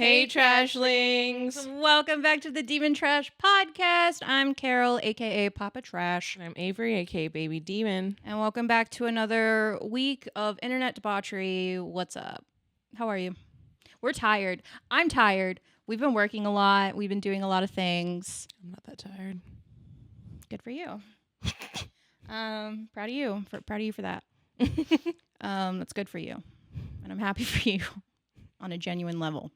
Hey, trashlings. Welcome back to the Demon Trash Podcast. I'm Carol, aka Papa Trash. And I'm Avery, aka Baby Demon. And welcome back to another week of internet debauchery. What's up? How are you? We're tired. I'm tired. We've been working a lot. We've been doing a lot of things. I'm not that tired. Good for you. Proud of you. Proud of you for that. That's good for you. And I'm happy for you on a genuine level.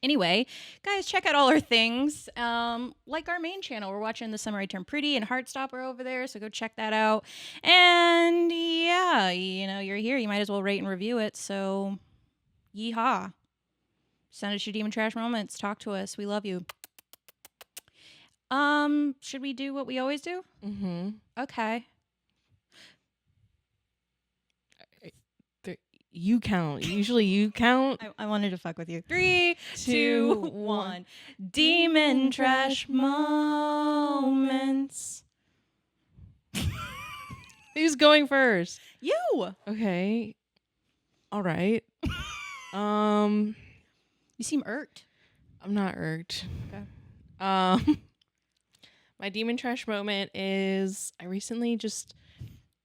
Anyway, guys, check out all our things. Like our main channel, we're watching The Summer I Turned Pretty and Heartstopper over there, so go check that out. And yeah, you're here. You might as well rate and review it. So, yeehaw. Send us your demon trash moments. Talk to us. We love you. Should we do what we always do? Mm-hmm. Okay. You count. Usually you count. I wanted to fuck with you. 3, 2, 1. Demon trash moments. Who's going first? You. Okay. All right. You seem irked. I'm not irked. Okay. My demon trash moment is I recently just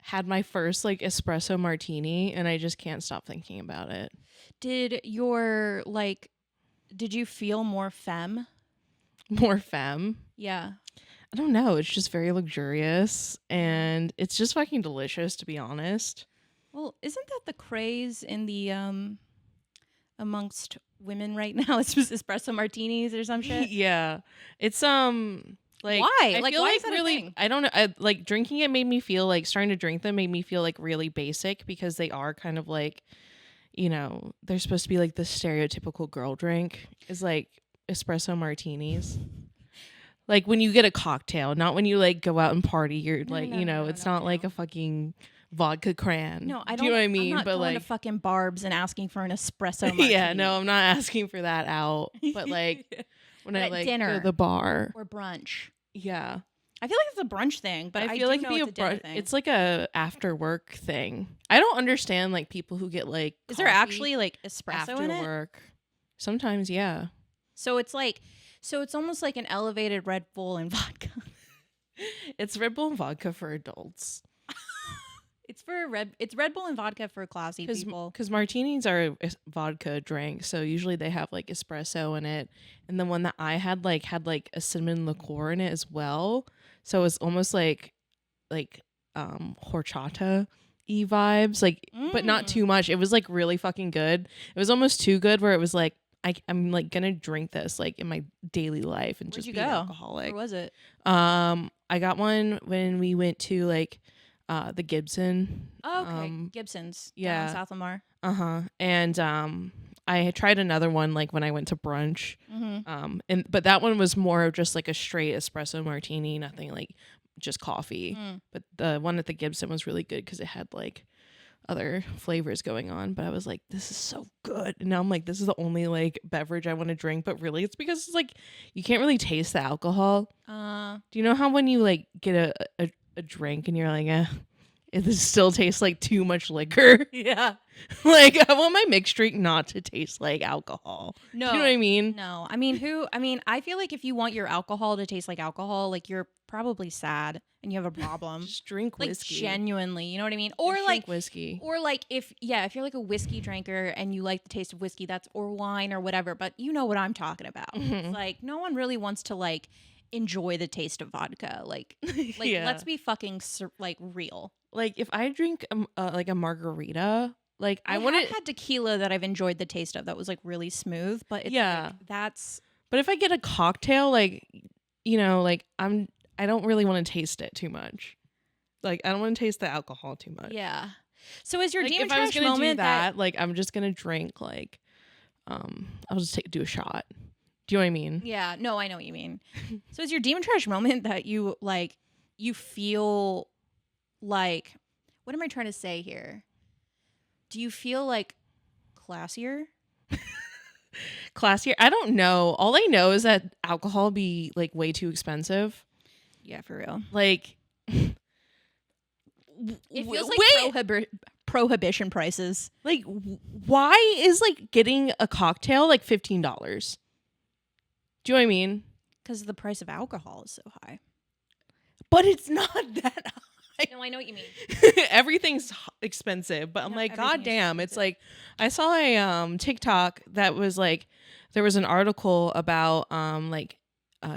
had my first espresso martini and I just can't stop thinking about it. Did you feel more femme? More femme? Yeah. I don't know. It's just very luxurious and it's just fucking delicious, to be honest. Well, isn't that the craze in the amongst women right now? It's just espresso martinis or some shit. Yeah. It's why? I feel why is that really, a thing? I don't know. Drinking it made me feel starting to drink them made me feel really basic because they are kind of they're supposed to be the stereotypical girl drink is espresso martinis. When you get a cocktail, not when you go out and party. You're it's not a fucking vodka cran. No, I don't. Do you know what I mean? I'm not but going to fucking Barb's and asking for an espresso martini. Yeah, no, I'm not asking for that out. But when I dinner go to the bar or brunch. Yeah. I feel like it's a brunch thing, but I feel like it's a dinner thing. It's a after work thing. I don't understand people who get Is there actually espresso after in it? Work. Sometimes, yeah. So it's almost like an elevated Red Bull and vodka. It's Red Bull and vodka for adults. It's Red Bull and vodka for classy people. Because martinis are a vodka drink, so usually they have espresso in it, and the one that I had had a cinnamon liqueur in it as well. So it's almost horchata-y vibes, but not too much. It was really fucking good. It was almost too good where it was I'm gonna drink this in my daily life and Where'd just you be go? an alcoholic. Where was it? I got one when we went to the Gibson. Oh, okay. Gibson's. Yeah. Down South Lamar. And I had tried another one when I went to brunch. Mm-hmm. But that one was more of just a straight espresso martini, nothing just coffee. But the one at the Gibson was really good because it had other flavors going on. But I was this is so good. And now I'm this is the only beverage I want to drink. But really it's because it's you can't really taste the alcohol. Do you know how when you get a drink and you're it still tastes too much liquor? Yeah. I want my mixed drink not to taste like alcohol. No. Do you know what I mean? No. I feel if you want your alcohol to taste like alcohol, you're probably sad and you have a problem. Just drink whiskey. Genuinely, you know what I mean? Or drink whiskey. Or if you're a whiskey drinker and you like the taste of whiskey, or wine or whatever, but you know what I'm talking about. Mm-hmm. It's no one really wants to enjoy the taste of vodka. Yeah. Let's be fucking real. If I drink a margarita, I want to had tequila that I've enjoyed the taste of that was really smooth, but it's that's. But if I get a cocktail, I don't really want to taste it too much. I don't want to taste the alcohol too much. Yeah. So is your demon trash if I was gonna moment do that I'm just gonna drink I'll just do a shot. Do you know what I mean? Yeah. No, I know what you mean. So is your demon trash moment that you you feel what am I trying to say here? Do you feel classier? Classier? I don't know. All I know is that alcohol be way too expensive. Yeah, for real. It feels prohibition prices. Like, why is like getting a cocktail like $15? Do you know what I mean? Because the price of alcohol is so high. But it's not that high. No, I know what you mean. Everything's expensive, but I'm like, God damn. It's like, I saw a TikTok that was like, there was an article about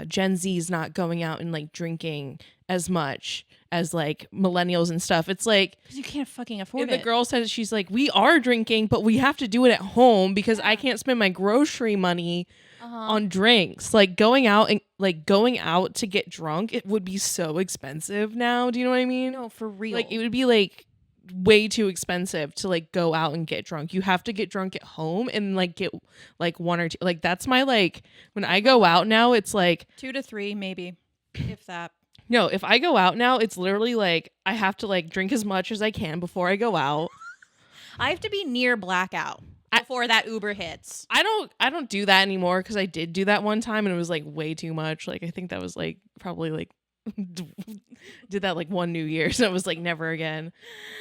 Gen Z's not going out and like drinking as much as like millennials and stuff. It's like, because you can't fucking afford and it. the girl said, she's like, we are drinking, but we have to do it at home because I can't spend my grocery money on drinks. Like going out to get drunk, it would be so expensive now. Do you know what I mean? No, for real. Like it would be like way too expensive to like go out and get drunk. You have to get drunk at home and like get like one or two. Like that's my like, when I go out now, it's like 2 to 3 maybe, if that. No, if I go out now, it's literally like I have to like drink as much as I can before I go out. I have to be near blackout before that Uber hits. I don't do that anymore because I did do that one time and it was like way too much. Like I think that was like probably like did that like one New Year's and it was like never again.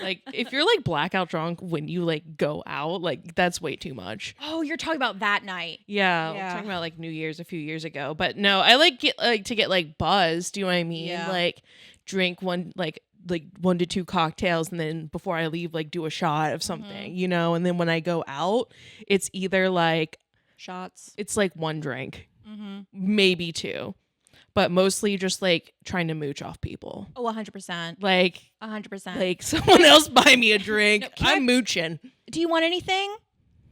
Like if you're like blackout drunk when you like go out, like that's way too much. Oh, you're talking about that night. Yeah. I'm talking about like New Year's a few years ago. But no, I like to get like buzzed. Do you know what I mean? Yeah. Like drink one like 1 to 2 cocktails and then before I leave like do a shot of something, you know, and then when I go out it's either like shots, it's like 1 drink, maybe 2, but mostly just like trying to mooch off people. Oh, 100%. Like 100%. like someone else buy me a drink. No, I'm mooching. Do you want anything?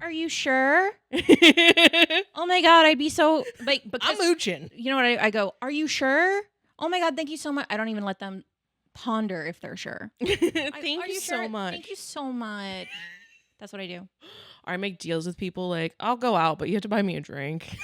Are you sure? Oh my God, I'd be so like, because I'm mooching. you know what I go, are you sure? Oh my God, thank you so much. I don't even let them ponder if they're sure. Thank you so sure? much. Thank you so much. That's what I do. Or I make deals with people like, I'll go out, but you have to buy me a drink.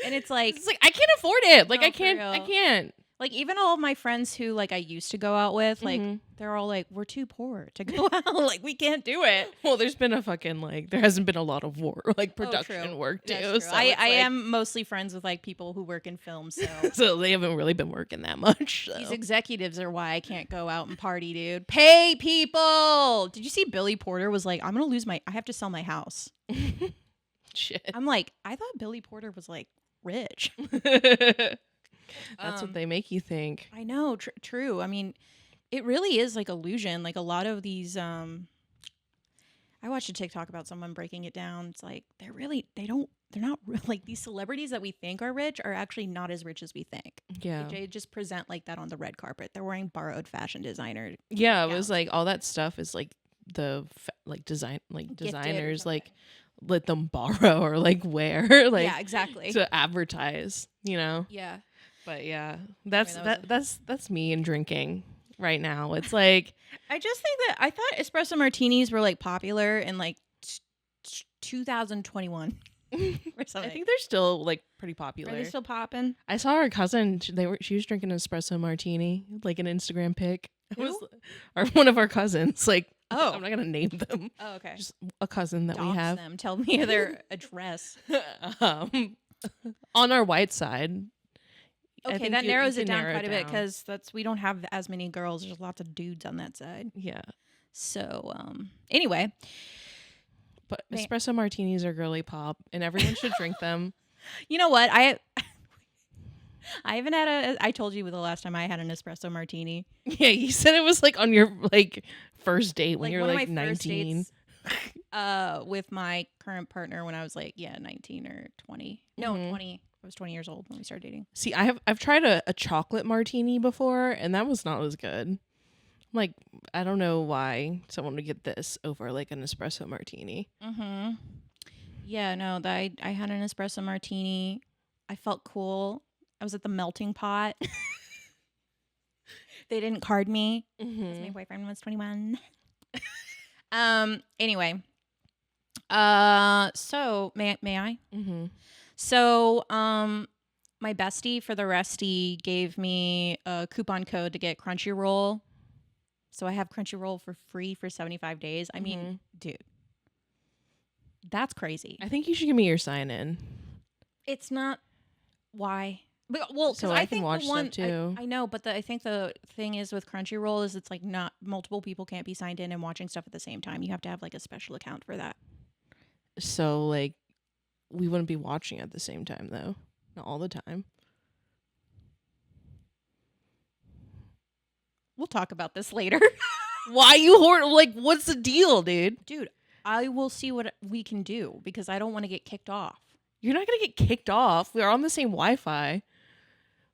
And it's like I can't afford it. Like No, I can't. like even all of my friends who like I used to go out with, like they're all like, we're too poor to go out. Like we can't do it. Well, there's been a fucking like there hasn't been a lot of like production work too. That's true. So I like, am mostly friends with like people who work in film, so so they haven't really been working that much. So. These executives are why I can't go out and party, dude. Pay people. Did you see Billy Porter was like, I have to sell my house. Shit. I'm like, I thought Billy Porter was like rich. That's what they make you think. I know, true. I mean, it really is like illusion. Like a lot of these, I watched a TikTok about someone breaking it down. It's like they're not like these celebrities that we think are rich are actually not as rich as we think. Yeah, they just present like that on the red carpet. They're wearing borrowed fashion designer. Yeah, it was like all that stuff is like the designers like let them borrow or like wear like yeah, exactly to advertise. You know. Yeah. But yeah, that's me and drinking right now. It's like I just think that I thought espresso martinis were like popular in like 2021 or something. I think they're still like pretty popular. Are they still popping? I saw her cousin. She was drinking an espresso martini, like an Instagram pic. It was one of our cousins. Like, oh, I'm not gonna name them. Oh, okay. Just a cousin that Dox we have. them. Tell me their address. On our white side. Okay, that narrows it down quite a bit because we don't have as many girls. There's lots of dudes on that side. Yeah. So, anyway. But espresso martinis are girly pop, and everyone should drink them. You know what? I haven't had I told you the last time I had an espresso martini. Yeah, you said it was like on your like first date when you were one like of my 19. With my current partner when I was like 19 or 20. No, 20. I was 20 years old when we started dating. See, I've tried a chocolate martini before, and that was not as good. Like, I don't know why someone would get this over like an espresso martini. Mm-hmm. Yeah, no, I had an espresso martini. I felt cool. I was at the melting pot. They didn't card me because my boyfriend was 21. Anyway. So may I? Mm-hmm. So, my bestie for the Resty gave me a coupon code to get Crunchyroll. So I have Crunchyroll for free for 75 days. I mean, dude, that's crazy. I think you should give me your sign in. It's not. Why? But, well, So I I can think watch the stuff one too. I know, but I think the thing is with Crunchyroll is it's like not multiple people can't be signed in and watching stuff at the same time. You have to have like a special account for that. So like we wouldn't be watching at the same time though. Not all the time. We'll talk about this later. Why you like what's the deal, dude? Dude, I will see what we can do because I don't want to get kicked off. You're not gonna get kicked off. We're on the same Wi-Fi.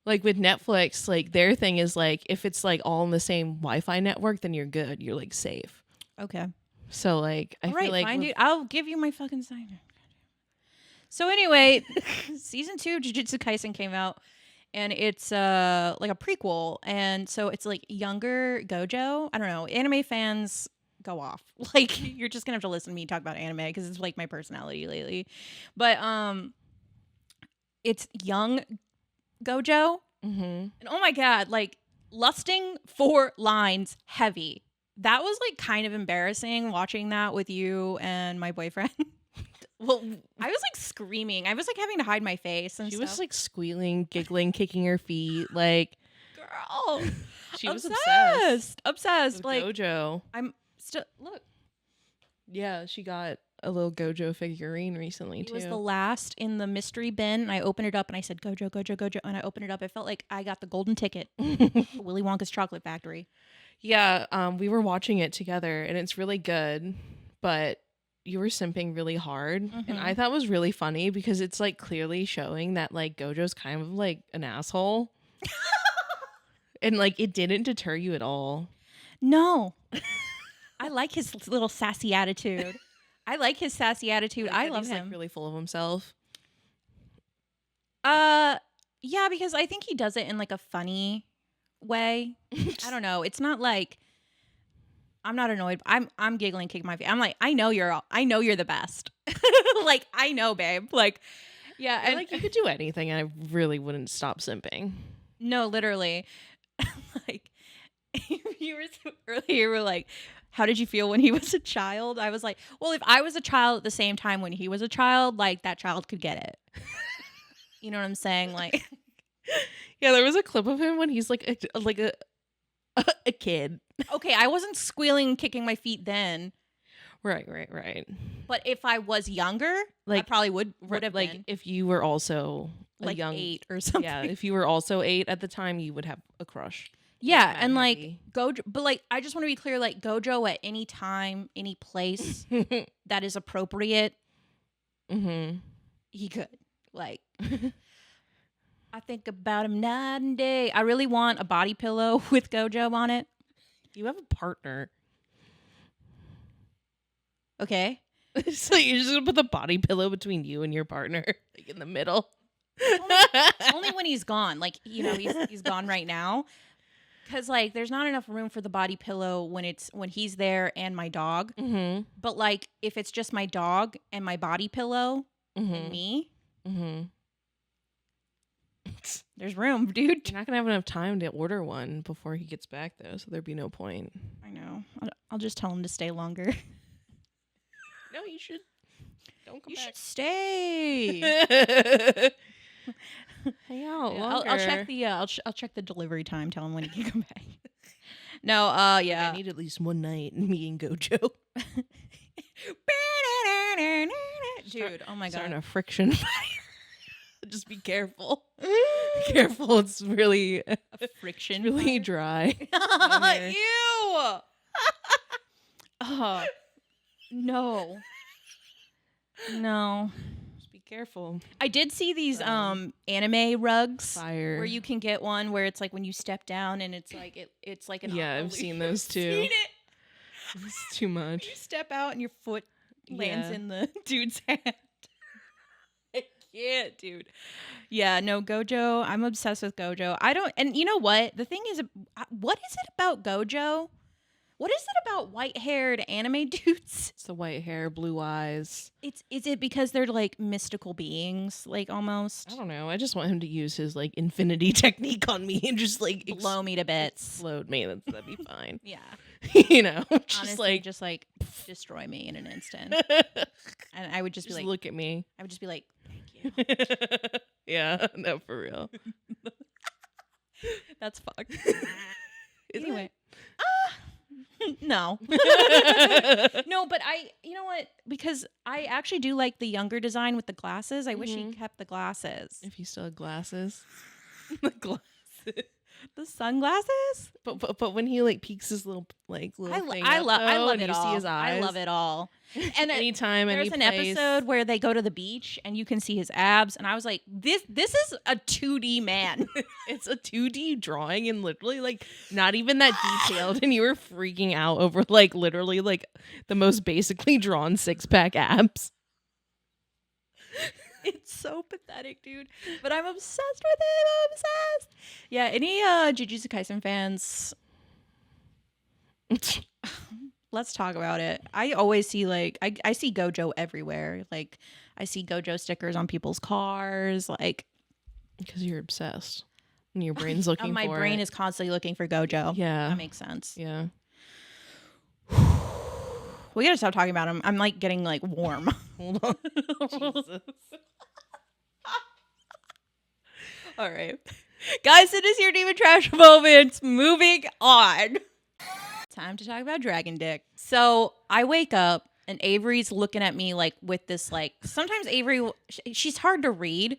Like with Netflix, like their thing is like if it's like all in the same Wi-Fi network, then you're good. You're like safe. Okay. So like I feel like fine, dude. I'll give you my fucking sign. So anyway, season 2 Jujutsu Kaisen came out, and it's like a prequel, and so it's like younger Gojo. I don't know. Anime fans go off. Like you're just gonna have to listen to me talk about anime because it's like my personality lately. But it's young Gojo, and oh my god, like lusting for lines heavy. That was like kind of embarrassing watching that with you and my boyfriend. Well, I was like screaming. I was like having to hide my face and she stuff. was like squealing, giggling, kicking her feet. Like Girl, she was obsessed. Obsessed. With Like Gojo. I'm still look. Yeah, she got a little Gojo figurine recently It too. was the last in the mystery bin. And I opened it up and I said Gojo, Gojo, Gojo, and I opened it up. I felt like I got the golden ticket. Willy Wonka's Chocolate Factory. Yeah, we were watching it together and it's really good, but you were simping really hard. And I thought it was really funny because it's like clearly showing that like Gojo's kind of like an asshole. And like it didn't deter you at all. No. I like his little sassy attitude. I like his sassy attitude. Like, I that love he's, him. Like, really full of himself. Yeah, because I think he does it in like a funny way. I don't know. It's not like I'm not annoyed. I'm giggling, kicking my feet. I'm like, I know you're the best. Like, I know, babe. Like, yeah, And like you could do anything and I really wouldn't stop simping. no, literally. Like you were so earlier, you were like, how did you feel when he was a child? I was like, well, if I was a child at the same time when he was a child, like that child could get it. You know what I'm saying? Like, yeah, there was a clip of him when he's like a kid. okay, I wasn't squealing, kicking my feet then. Right. But if I was younger, like I probably would have like been. if you were also Like a young 8 or something. Yeah, if you were also 8 at the time, you would have a crush. Yeah, That and like heavy. Gojo, but like I just want to be clear, like Gojo at any time, any place that is appropriate, he could. Like, I think about him night and day. I really want a body pillow with Gojo on it. You have a partner. Okay. So you're just gonna put the body pillow between you and your partner, like in the middle. Only when he's gone. Like, you know, he's gone right now. Cause like there's not enough room for the body pillow when he's there and my dog. But like if it's just my dog and my body pillow and me, there's room, dude. You're not gonna have enough time to order one before he gets back though, so there'd be no point. I know. I'll just tell him to stay longer. No, you should. Don't come You back. should stay. Hang out Yeah, longer. I'll check the I'll check the delivery time. Tell him when he can come back. No, yeah. I need at least one night me and Gojo. Dude, oh my Starting god. a friction fire. Just be careful. Careful, it's really A friction. really dry. Ew. Oh. No. No. Just be careful. I did see these anime rugs Fire. where you can get one where it's like when you step down and it's like it's like an Yeah, I've illusion. seen those too. Seen it? It's too much. You step out and your foot lands Yeah. in the dude's hand. I can't, dude. Yeah, no, Gojo. I'm obsessed with Gojo. And you know what? The thing is, what is it about Gojo? What is it about white-haired anime dudes? It's the white hair, blue eyes. Is it because they're like mystical beings, like almost? I don't know. I just want him to use his like infinity technique on me and just like Blow me to bits. explode me. That'd be fine. Yeah. You know, Honestly, just like destroy me in an instant. And I would just be just like, look at me. I would just be like, thank you. Yeah, no, for real. That's fucked. Isn't Anyway. No. No, but you know what? Because I actually do like the younger design with the glasses. I wish he kept the glasses. If you still had glasses. The glasses. The sunglasses? But when he like peeks his little thing I up, love and it you all. see his eyes. I love it all. And anytime, there's an episode where they go to the beach and you can see his abs, and I was like, this is a 2D man. It's a 2D drawing and literally like not even that detailed, and you were freaking out over like literally like the most basically drawn 6-pack abs. It's so pathetic, dude. But I'm obsessed with him. I'm obsessed. Yeah, any Jujutsu Kaisen fans? Let's talk about it. I always see like I see Gojo everywhere. Like I see Gojo stickers on people's cars. Like because you're obsessed and your brain's looking. My for brain it. is constantly looking for Gojo. Yeah, that makes sense. Yeah. We gotta stop talking about him. I'm like getting like warm. Hold on. Jesus. All right. Guys, it is your Demon Trash moments. Moving on. Time to talk about Dragon Dick. So I wake up and Avery's looking at me like with this like, sometimes Avery, she's hard to read.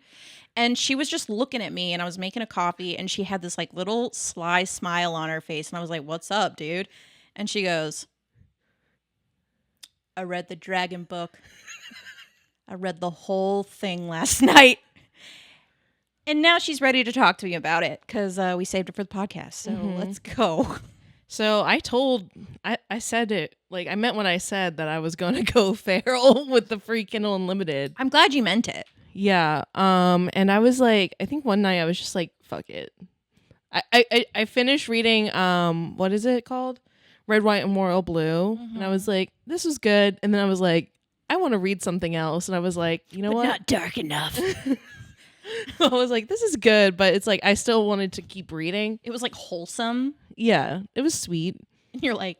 And she was just looking at me and I was making a coffee and she had this like little sly smile on her face. And I was like, what's up, dude? And she goes, I read the Dragon book. I read the whole thing last night. And now she's ready to talk to me about it because we saved it for the podcast. So let's go. So I said it. Like, I meant when I said that I was going to go feral with the free Kindle Unlimited. I'm glad you meant it. Yeah. And I was like, I think one night I was just like, fuck it. I finished reading, what is it called? Red, White, and Royal Blue. And I was like, this was good. And then I was like, I want to read something else. And I was like, you know what? Not dark enough. I was like, this is good, but it's like I still wanted to keep reading. It was like wholesome. Yeah, it was sweet. And you're like,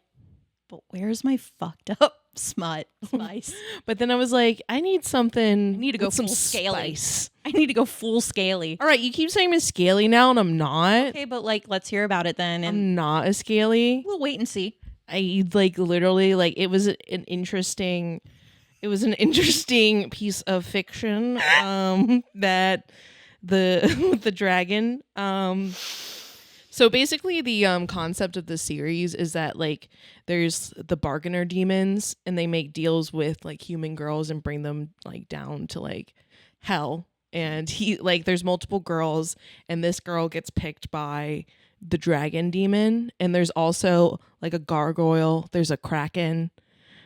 but where's my fucked up spice? But then I was like, I need something. I need to go with some full scaly. spice. I need to go full scaly. All right, you keep saying I'm scaly now, and I'm not. Okay, but like, let's hear about it then. And I'm not a scaly. we'll wait and see. I like literally like it was an interesting. It was an interesting piece of fiction that the dragon. So basically the concept of the series is that like there's the bargainer demons and they make deals with like human girls and bring them like down to like hell. And he like there's multiple girls and this girl gets picked by the dragon demon, and there's also like a gargoyle, there's a kraken,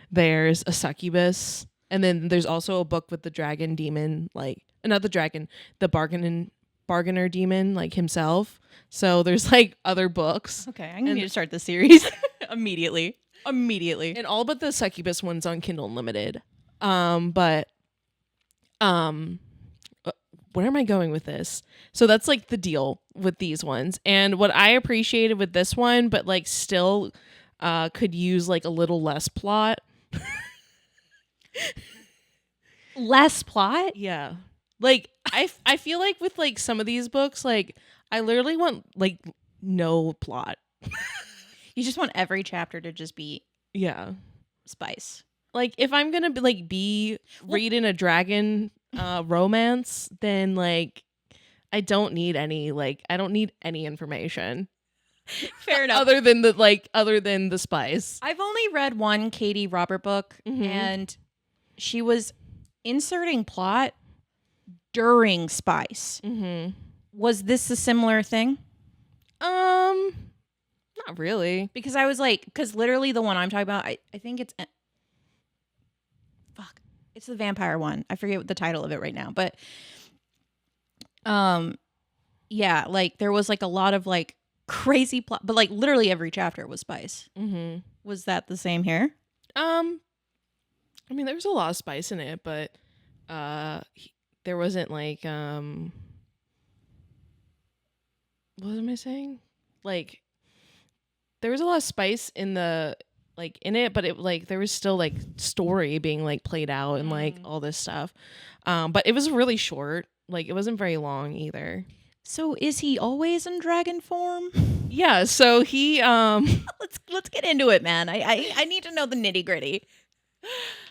there's a succubus, and then there's also a book with the dragon demon, like not the dragon, the bargainer demon, like himself. So there's like other books. Okay, I'm gonna need to start the series immediately. And all but the succubus one's on Kindle Unlimited. Where am I going with this? So that's like the deal with these ones. And what I appreciated with this one, but like still could use like a little less plot. Less plot? Yeah. Like I feel like with like some of these books, like I literally want like no plot. You just want every chapter to just be spice. Like if I'm gonna be reading a dragon romance, then like I don't need any information. Fair enough. other than the spice. I've only read one Katie Robert book, and she was inserting plot during spice. Was this a similar thing? Not really. Because I was like, because literally the one I'm talking about, I think it's it's the vampire one. I forget what the title of it right now, but yeah, like there was like a lot of like crazy plot, but like literally every chapter was spice. Was that the same here? I mean, there was a lot of spice in it, but there wasn't like what am I saying? Like there was a lot of spice in the like in it, but it like there was still like story being like played out and like all this stuff. But it was really short. Like it wasn't very long either. So is he always in dragon form? Yeah, so he Let's get into it, man. I need to know the nitty gritty.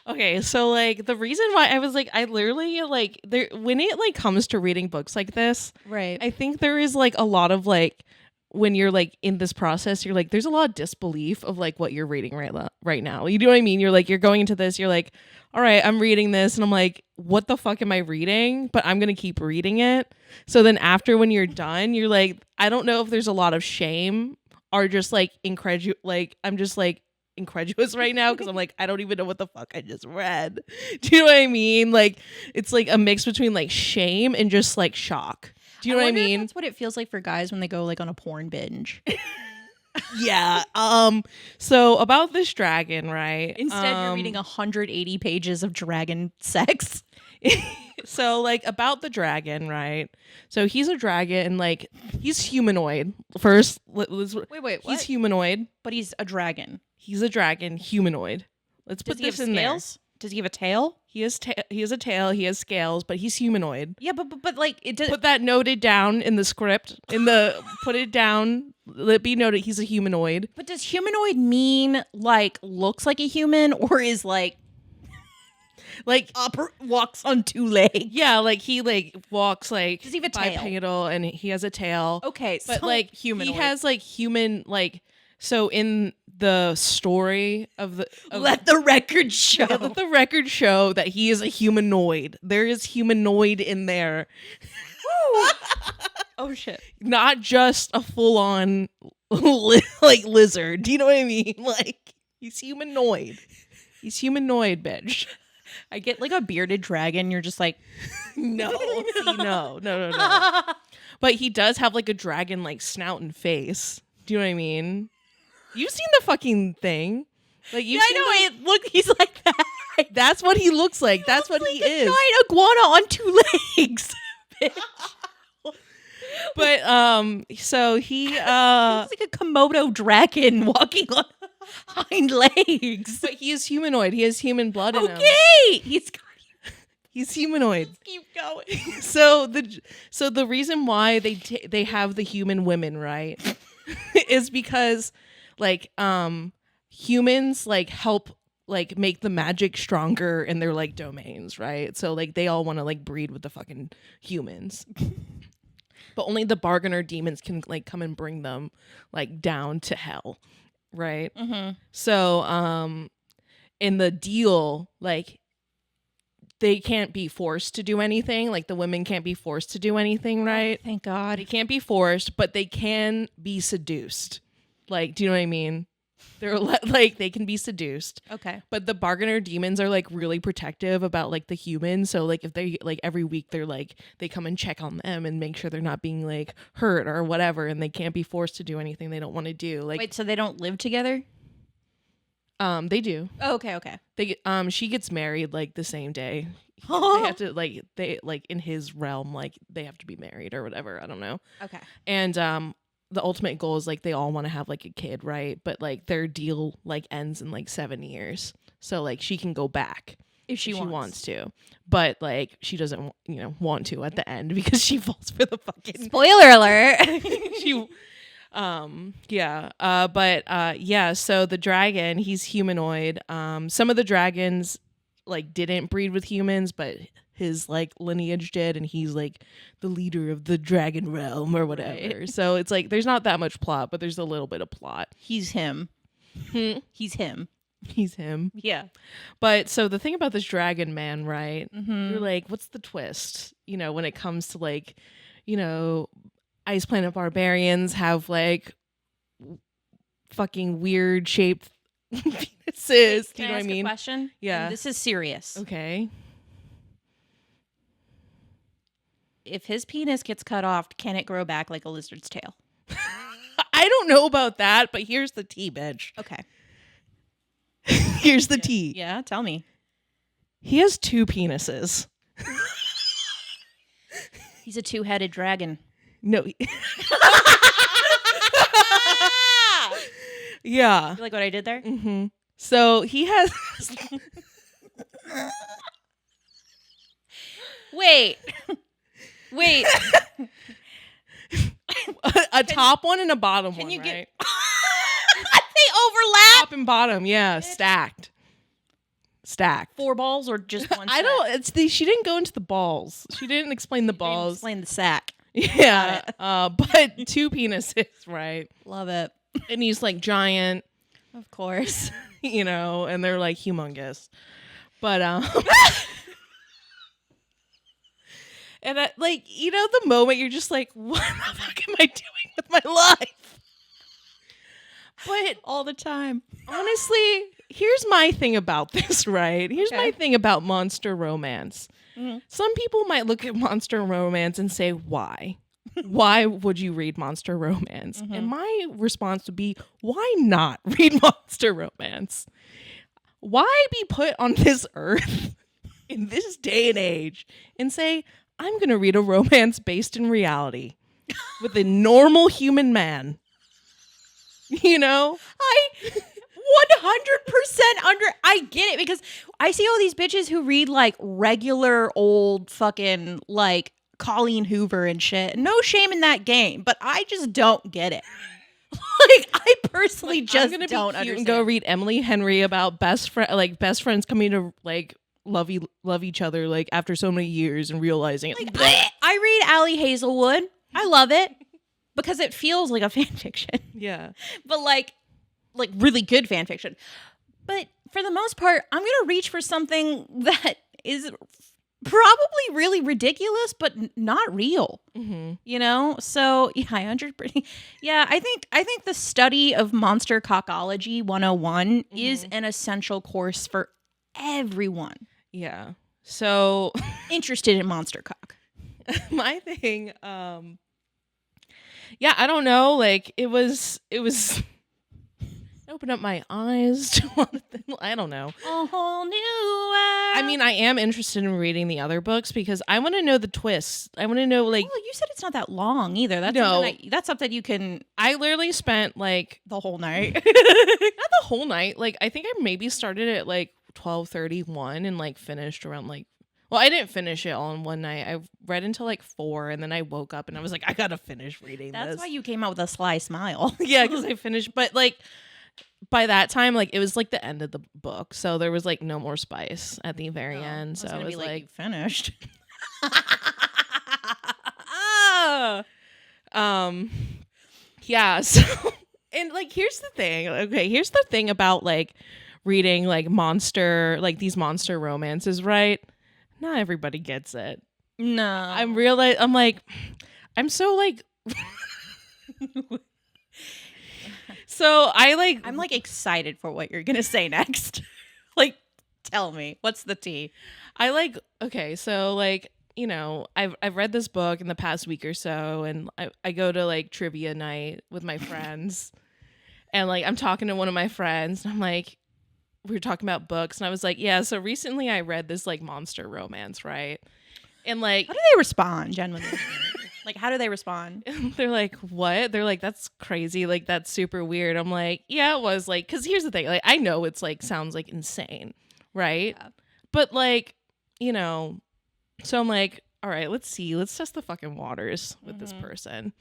okay, so like the reason why I was like I literally like there when it like comes to reading books like this, Right. I think there is like a lot of like when you're like in this process, you're like there's a lot of disbelief of like what you're reading right now. You know what I mean? You're like you're going into this, you're like, all right, I'm reading this, and I'm like, what the fuck am I reading? But I'm gonna keep reading it. So then after when you're done, you're like, I don't know if there's a lot of shame or just like incredulous. Like I'm just like incredulous right now because I'm like I don't even know what the fuck I just read. Do you know what I mean? Like it's like a mix between like shame and just like shock. Do you know what I mean? That's what it feels like for guys when they go like on a porn binge. Yeah. So about this dragon, right? Instead, you're reading 180 pages of dragon sex. So like about the dragon, right? So he's a dragon, like he's humanoid. First, Wait, what? he's humanoid. But he's a dragon. He's a dragon, humanoid. Let's Does put he have this in there. scales? Does he have a tail? He has a tail. He has scales, but he's humanoid. Yeah, but like it does. Put that noted down in the script. Put it down. Let it be noted. He's a humanoid. But does humanoid mean like looks like a human or is like walks on two legs? Yeah, like he like walks like Does he have a tail? bipedal and he has a tail. Okay, But so like humanoid. he has like human like so in the story of the Let the record show. let the record show that he is a humanoid. There is humanoid in there. Oh shit. Not just a full on like lizard. Do you know what I mean? Like he's humanoid. He's humanoid, bitch. I get like a bearded dragon. You're just like, No. See, no. But he does have like a dragon like snout and face. Do you know what I mean? You've seen the fucking thing. Like you he's like that. That's what he looks like. That's what he is. Giant iguana on two legs. But so he It's like a Komodo dragon walking on hind legs. but he is humanoid. He has human blood in him. Okay, He's humanoid. keep going. So the reason why they have the human women, right, is because like humans like help like make the magic stronger in their like domains, right? So like they all want to like breed with the fucking humans. But only the bargainer demons can like come and bring them like down to hell, right? Mm-hmm. So in the deal, like they can't be forced to do anything. Like the women can't be forced to do anything, right? Thank God. They can't be forced, but they can be seduced. Like, do you know what I mean? They're like they can be seduced. Okay. But the bargainer demons are like really protective about like the humans. So like if they like every week they're like they come and check on them and make sure they're not being like hurt or whatever, and they can't be forced to do anything they don't want to do. Like Wait, so they don't live together? they do. Oh, okay. They she gets married like the same day. They have to like they like in his realm like they have to be married or whatever. I don't know. Okay. And the ultimate goal is like they all want to have like a kid, right? But like their deal like ends in like 7 years. So like she can go back If she wants to. But like she doesn't want to at the end because she falls for the fucking Spoiler alert. she so the dragon, he's humanoid. Some of the dragons like didn't breed with humans, but his like lineage did, and he's like the leader of the dragon realm or whatever. Right. So it's like there's not that much plot, but there's a little bit of plot. He's him. He's him. He's him. Yeah. But so the thing about this dragon man, right? Mm-hmm. You're like, what's the twist? When it comes to like, Ice Planet barbarians have like fucking weird shaped penises. Do you know what I mean? Question? Yeah. And this is serious. Okay. If his penis gets cut off, can it grow back like a lizard's tail? I don't know about that, but here's the tea, bitch. Okay. Here's the tea. Yeah, tell me. He has 2 penises. He's a two-headed dragon. No. Yeah. You like what I did there? Mm-hmm. So he has. Wait. a top one and a bottom can one, you right? They overlap. Top and bottom, yeah, stacked. 4 balls or just one? I don't. She didn't go into the balls. She didn't explain the balls. Explain the sack. Yeah, but 2 penises, right? Love it. And he's like giant, Of course. and they're like humongous. But and the moment you're just like, what the fuck am I doing with my life? But all the time. honestly, here's my thing about this, right? Here's my thing about monster romance. Mm-hmm. Some people might look at monster romance and say, why? Why would you read monster romance? Mm-hmm. And my response would be, why not read monster romance? Why be put on this earth in this day and age and say, I'm going to read a romance based in reality with a normal human man? I 100% I get it, because I see all these bitches who read like regular old fucking like Colleen Hoover and shit. No shame in that game, but I just don't get it. Like, I personally just don't understand. And go read Emily Henry about best friends coming to like love each other like after so many years and realizing it. I read Allie Hazelwood. I love it because it feels like a fan fiction. Yeah, but like really good fan fiction. But for the most part, I'm gonna reach for something that is probably really ridiculous, but not real. Mm-hmm. So yeah, 100%. Yeah, I think the study of monster cockology 101 is an essential course for everyone. Yeah. So interested in monster cock. My thing, yeah, I don't know. Like it was opened up my eyes to one thing. I don't know. A whole new world. I mean, I am interested in reading the other books because I want to know the twists. I want to know, like. Well, you said it's not that long either. That's something you can. I literally spent like the whole night. Not the whole night. Like I think I maybe started at like 12:31 and like finished around like. Well, I didn't finish it all in one night. I read until like 4, and then I woke up and I was like, I gotta finish reading this. That's why you came out with a sly smile. Yeah, because I finished, but like. By that time, like it was like the end of the book, so there was like no more spice at the very end. So I was like, finished. Yeah. So, and like, here's the thing. Okay, here's the thing about like reading like these monster romances, right? Not everybody gets it. No, I'm so like. So I'm like excited for what you're gonna say next. Like, tell me, what's the tea? Okay, so like, I've read this book in the past week or so, and I go to like trivia night with my friends, and like I'm talking to one of my friends, and I'm like, we were talking about books, and I was like, yeah, so recently I read this like monster romance, right? And like, how do they respond genuinely? Like, how do they respond? They're like, what? They're like, that's crazy. Like, that's super weird. I'm like, yeah, it was like, because here's the thing. Like, I know it's like, sounds like insane, right? Yeah. But like, so I'm like, all right, let's see. Let's test the fucking waters with this person.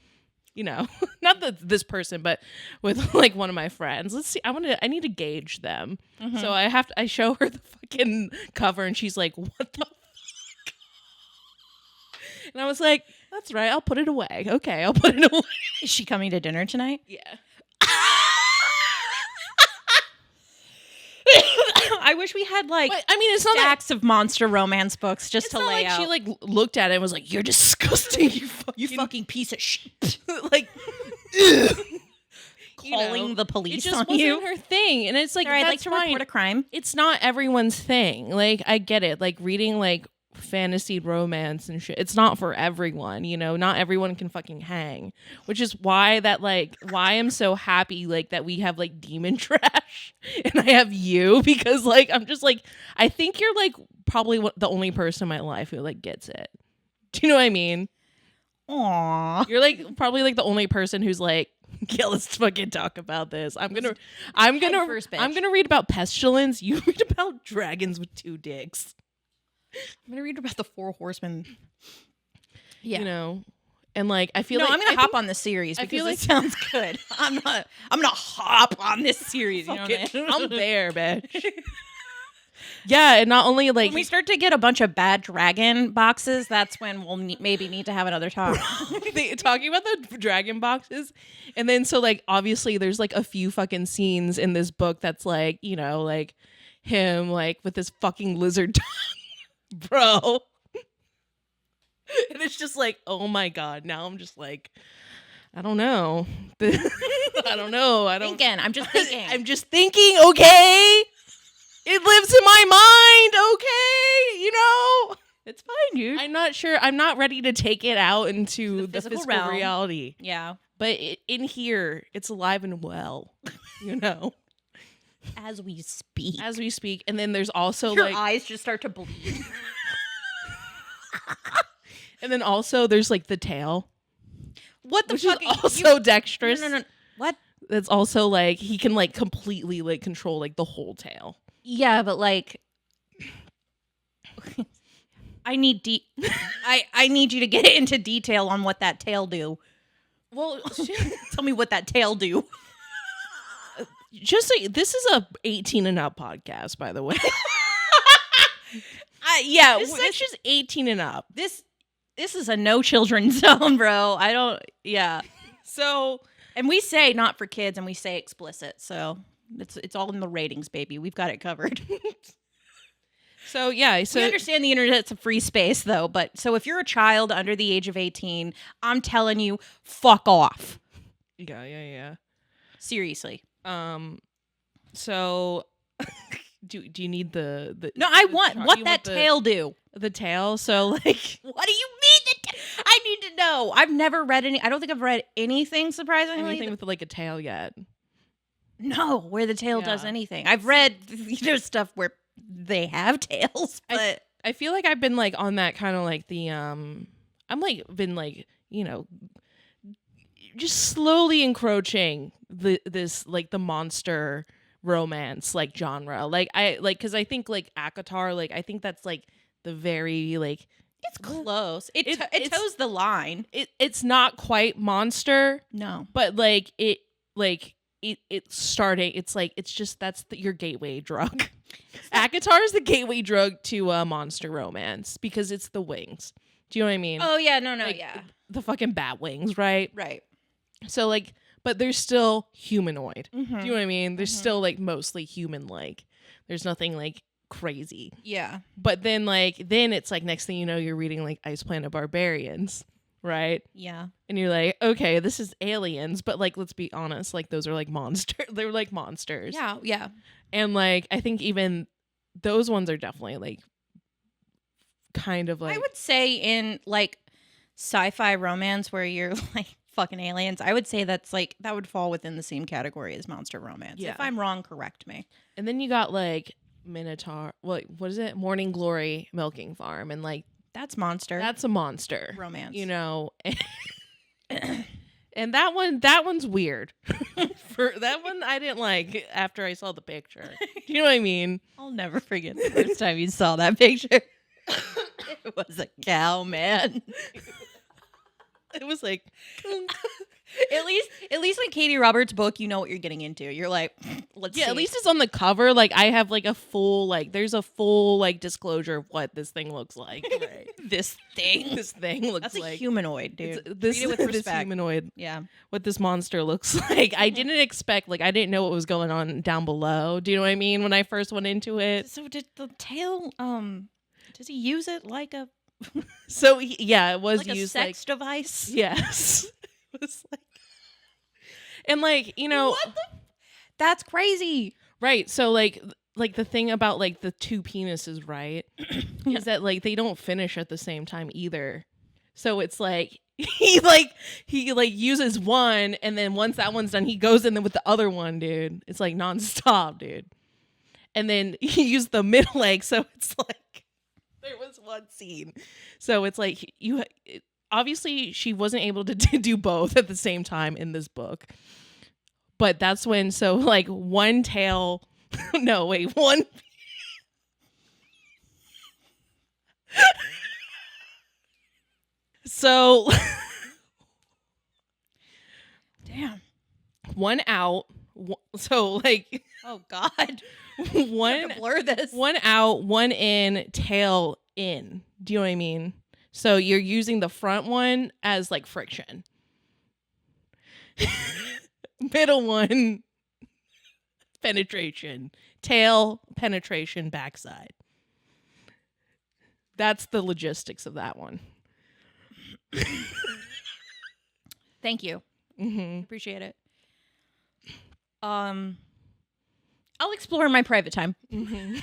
Not this person, but with like one of my friends. Let's see. I need to gauge them. Mm-hmm. So I show her the fucking cover, and she's like, what the fuck? And I was like, that's right. I'll put it away. Okay, I'll put it away. Is she coming to dinner tonight? Yeah. I wish we had like it's not stacks of monster romance books just to lay out. She like looked at it and was like, "You're disgusting. You fucking piece of shit." Like, calling the police it just on you. Wasn't her thing, and it's like, sorry, I'd like that's to fine. report a crime. It's not everyone's thing. Like, I get it. Like reading like fantasy romance and shit, it's not for everyone. Not everyone can fucking hang, which is why I'm so happy like that we have like demon trash and I have you, because like I'm just like, I think you're like probably the only person in my life who like gets it. Do you know what I mean? Aww. You're like probably like the only person who's like, yeah, let's fucking talk about this. I'm gonna read about pestilence. You read about dragons with 2 dicks. I'm gonna read about the 4 horsemen. Yeah. And like I feel no, like I'm gonna hop on this series I because feel it like- sounds good. I'm gonna hop on this series. You know what I mean? I'm there, bitch. Yeah, and not only like When we start to get a bunch of bad dragon boxes, that's when we'll maybe need to have another talk. talking about the dragon boxes, and then so like obviously there's like a few fucking scenes in this book that's like, you know, like him like with this fucking lizard tongue, bro. And it's just like, oh my god, now I'm just like, I don't know. I don't know. I'm just thinking. I'm just thinking, okay? It lives in my mind, okay? You know? It's fine, dude. I'm not sure. I'm not ready to take it out into the physical physical realm. reality. Yeah. But in here, it's alive and well, you know? As we speak. As we speak. And then there's also Your like... eyes just start to bleed. And then also there's like the tail. What the which fuck? is also dexterous. No. What? That's also like, he can like completely like control like the whole tail. Yeah, but like... I need I need you to get into detail on what that tail do. Well, Tell me what that tail do. just so this is a 18 and up podcast, by the way. Yeah, This section's 18 and up. this is a no children zone, bro. I don't. Yeah, So and we say not for kids, and we say explicit, so it's all in the ratings, baby. We've got it covered. yeah, We understand the internet's a free space, though. But so if you're a child under the age of 18, I'm telling you, fuck off. yeah. Seriously. So do you need the No, I the want chart? what You that want tail do. the tail? So like What do you mean? I need to know. I've never read any. I don't think I've read anything surprisingly. anything with like a tail yet. No, where the tail does Yeah. anything. I've read stuff where they have tails, but I feel like I've been like on that kind of like the I'm like been like, you know, just slowly encroaching this like the monster romance like genre. Like I like because I think like Akatar, like I think that's like the very like it's close. It it's- toes the line. it's not quite monster, No. but like it's starting. It's like it's just that's your gateway drug. Akatar is the gateway drug to monster romance because it's the wings. Do you know what I mean? Oh yeah, no, Like, yeah. the fucking bat wings, right? Right. So like, but they're still humanoid. Mm-hmm. Do you know what I mean? They're still like mostly human like. There's nothing like crazy. Yeah. But then it's like next thing you know you're reading like Ice Planet Barbarians, right? Yeah. And you're like, okay, this is aliens, but like let's be honest, like those are like monsters. They're like monsters. Yeah. Yeah. And like I think even those ones are definitely like kind of like I would say in like sci-fi romance where you're like fucking aliens, I would say that's like that would fall within the same category as monster romance. Yeah. If I'm wrong, correct me. and then you got like Minotaur, what is it? Morning Glory Milking Farm, and like That's monster. that's a monster romance. you know. And that one's weird. For that one I didn't like after I saw the picture. Do you know what I mean? I'll never forget the first time you saw that picture. It was a cow, man. It was like At least when Katie Roberts' book, you know what you're getting into. You're like, let's see. at least it's on the cover. Like I have like a full like there's a full like disclosure of what this thing looks like. Right. this thing. This thing looks That's a like humanoid, dude. it's- this Treat it with this respect. humanoid. Yeah. What this monster looks like. I didn't expect like I didn't know what was going on down below. Do you know what I mean? When I first went into it. So did the tail? Does he use it like a So yeah, it was like a used sex device? yes. It was like and like, you know, What the? That's crazy. right. So like the thing about like the two penises, right? Is that like they don't finish at the same time either. So it's like he uses one and then once that one's done, he goes in there with the other one, dude. It's like nonstop, dude. And then he used the middle leg, so it's like there was one scene. So it's like obviously she wasn't able to do both at the same time in this book. But that's when so like one tail no, wait, one so one out. So like, Oh God, one blur this. one out, one in, tail in. Do you know what I mean? So you're using the front one as like friction. Middle one, penetration. Tail, penetration, backside. That's the logistics of that one. Thank you. Mm-hmm. Appreciate it. I'll explore in my private time. Mm-hmm. I'm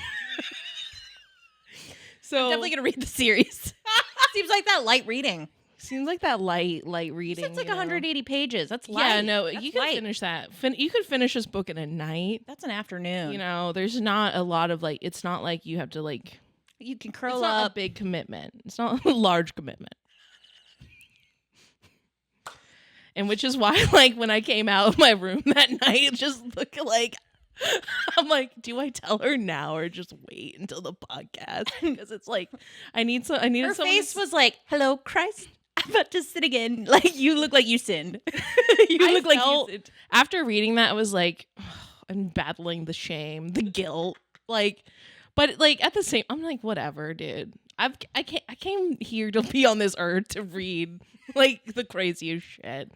So definitely gonna read the series. Seems like that light reading. seems like that light reading. It's like you know? 180 pages. That's light. Yeah, no, That's you can light. finish that. You could finish this book in a night. That's an afternoon. You know, there's not a lot of like. It's not like you have to like. You can It's curl not up. a big commitment. It's not a large commitment. And which is why, like, when I came out of my room that night, it just looked like, I'm like, do I tell her now or just wait until the podcast? Because it's like, I needed Her someone face was like, "Hello, Christ. I'm about to sin again." Like, you look like you sinned. You look like you sinned. After reading that, I was like, I'm battling the shame, the guilt, like, but like at the same, I'm like, whatever, dude. I came here to be on this earth to read like the craziest shit.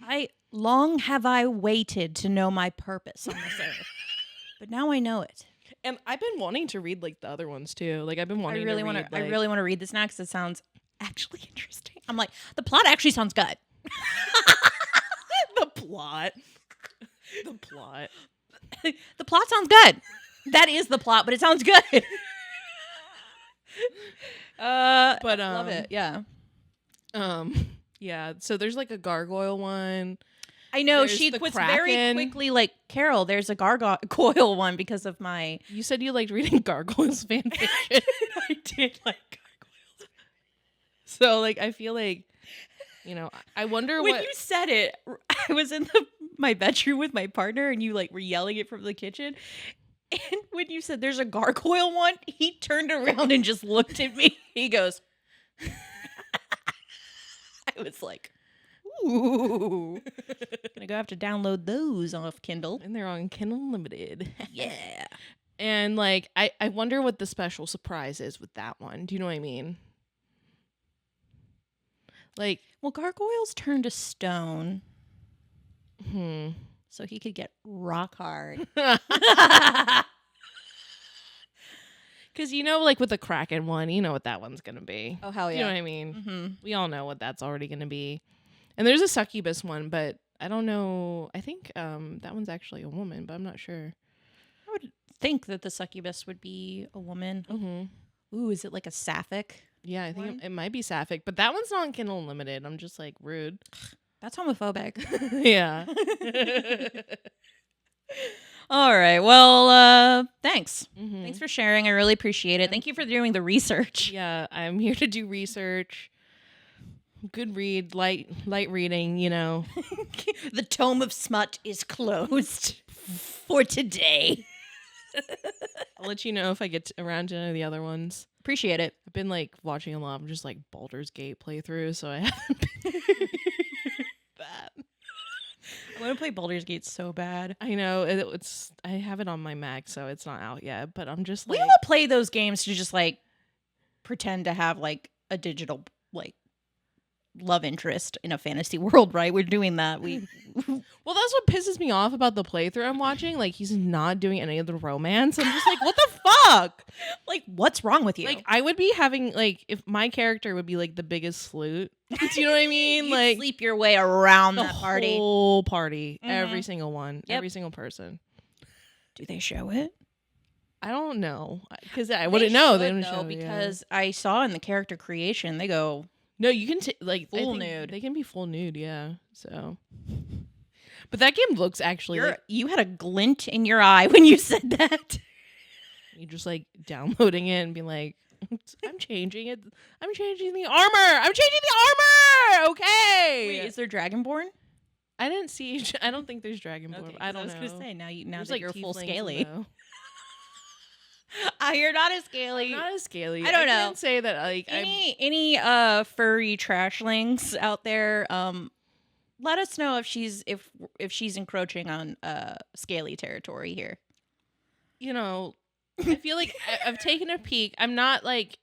Long have I waited to know my purpose on this earth, but now I know it. And I've been wanting to read like the other ones too. Like I've been wanting. I really want I really want to read this now because it sounds actually interesting. I'm like, the plot actually sounds good. the plot. The plot. The plot sounds good. That is the plot, but it sounds good. But love it. Yeah. Yeah. So there's like a gargoyle one. I know There's she the puts Kraken. very quickly like, Carol, there's a gargoyle one because of my. You said you liked reading gargoyles fan fiction. I did like gargoyles. So like I feel like, you know, I wonder When what you said it, I was in my bedroom with my partner and you like were yelling it from the kitchen. And when you said there's a gargoyle one, he turned around and just looked at me. He goes, I was like, ooh. Gonna go have to download those off Kindle. and they're on Kindle Unlimited. Yeah. And like I wonder what the special surprise is with that one. Do you know what I mean? Like, Well, gargoyles turn to stone. So he could get rock hard. because you know, like with the Kraken one, you know what that one's gonna be. Oh, hell You know what I mean? Mm-hmm. We all know what that's already gonna be. And there's a succubus one, but I don't know. I think that one's actually a woman, but I'm not sure. I would think that the succubus would be a woman. Mm-hmm. Ooh, is it like a sapphic? Yeah, I think One? it might be sapphic, but that one's not on Kindle Unlimited. I'm just like rude. That's homophobic. Yeah. All right. Well, thanks. Mhm. Thanks for sharing. I really appreciate it. Thank you for doing the research. Yeah, I'm here to do research. Good read, light reading, you know. The tome of smut is closed for today. I'll let you know if I get around to any of the other ones. Appreciate it. I've been like watching a lot of just like Baldur's Gate playthroughs, so I haven't been that. I want to play Baldur's Gate so bad. I know it's. I have it on my Mac, so it's not out yet. But I'm just like, We all play those games to just like pretend to have like a digital like love interest in a fantasy world, right? We're doing that. well, that's what pisses me off about the playthrough I'm watching. Like, he's not doing any of the romance. I'm just like, what the fuck? Like, what's wrong with you? Like, I would be having like, if my character would be like the biggest sleut. Do you know what I mean? You'd like, sleep your way around the that party. whole party, Mhm. every single one, Yep. every single person. Do they show it? I don't know because I wouldn't know. They don't show because I saw in the character creation they go. no, you can like I Full think nude. They can be full nude, yeah. So, but that game looks actually like, You had a glint in your eye when you said that. you just like downloading it and be like, I'm changing it. I'm changing the armor. I'm changing the armor. Okay. Wait, is there Dragonborn? I didn't see. I don't think there's Dragonborn. Okay, I don't know. I was gonna say now There's, that like, you're full tieflings, scaly. though. You're not as scaly. I'm not as scaly. I don't know. Can't say that. Like Any furry trashlings out there? let us know if she's encroaching on scaly territory here. You know, I feel like I've taken a peek. I'm not like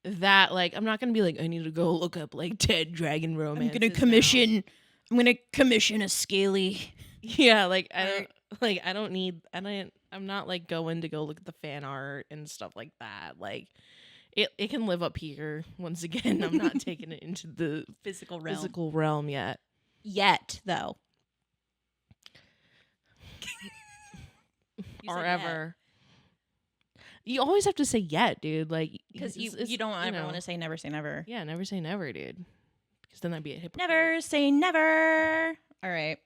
that. Like, I'm not gonna be like, I need to go look up like dead dragon romance. I'm gonna commission a scaly. Yeah, like I'm not like going to go look at the fan art and stuff like that. Like, it can live up here. Once again, I'm not taking it into the Physical realm yet. Yet, though. Or ever. You always have to say yet, dude. Like, because you don't ever want to say never say never. Yeah, never say never, dude. Because then I'd be a hypocrite. Never say never. All right.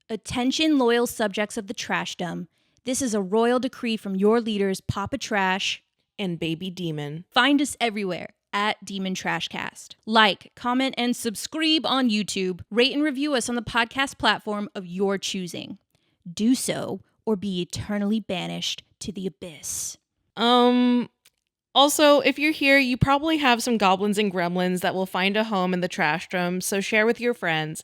Attention, loyal subjects of the trashdom. This is a royal decree from your leaders, Papa Trash and Baby Demon. Find us everywhere at Demon Trashcast. Like, comment, and subscribe on YouTube. Rate and review us on the podcast platform of your choosing. Do so, or be eternally banished to the abyss. Also, if you're here, you probably have some goblins and gremlins that will find a home in the trashdom, so share with your friends.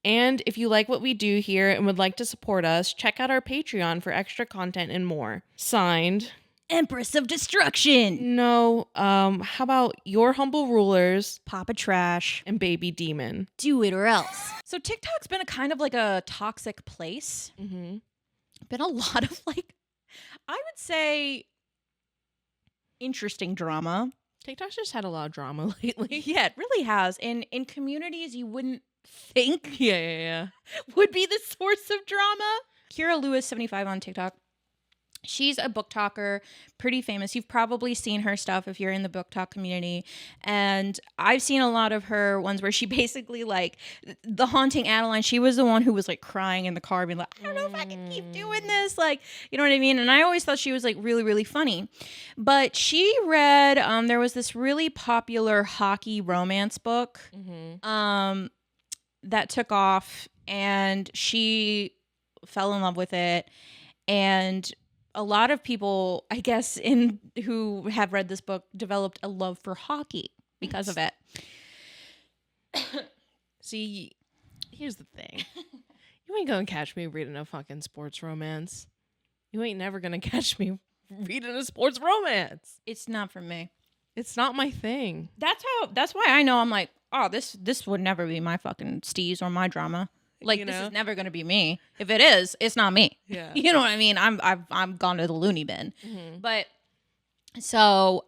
And if you like what we do here and would like to support us, check out our Patreon for extra content and more. Signed, Empress of Destruction. No, how about your humble rulers, Papa Trash and Baby Demon? Do it or else. So TikTok's been a kind of like a toxic place. Mm-hmm. Been a lot of like, I would say, interesting drama. TikTok's just had a lot of drama lately. Yeah, it really has. And in communities you wouldn't think yeah would be the source of drama. Kierra Lewis 75 on TikTok. She's a Booktoker, pretty famous. You've probably seen her stuff if you're in the Booktok community. And I've seen a lot of her ones where she basically, like, the Haunting Adeline, she was the one who was, like, crying in the car, being like, I don't know if I can keep doing this. Like, you know what I mean? And I always thought she was, like, really, really funny. But she read, there was this really popular hockey romance book that took off, and she fell in love with it. And a lot of people, I guess, who have read this book developed a love for hockey because of it. See, here's the thing. You ain't gonna catch me reading a fucking sports romance. You ain't never gonna catch me reading a sports romance. It's not for me. It's not my thing. That's why I know I'm like, oh, this would never be my fucking steez or my drama. Like, this is never going to be me. If it is, it's not me. Yeah. You know what I mean? I'm gone to the loony bin. Mm-hmm. But so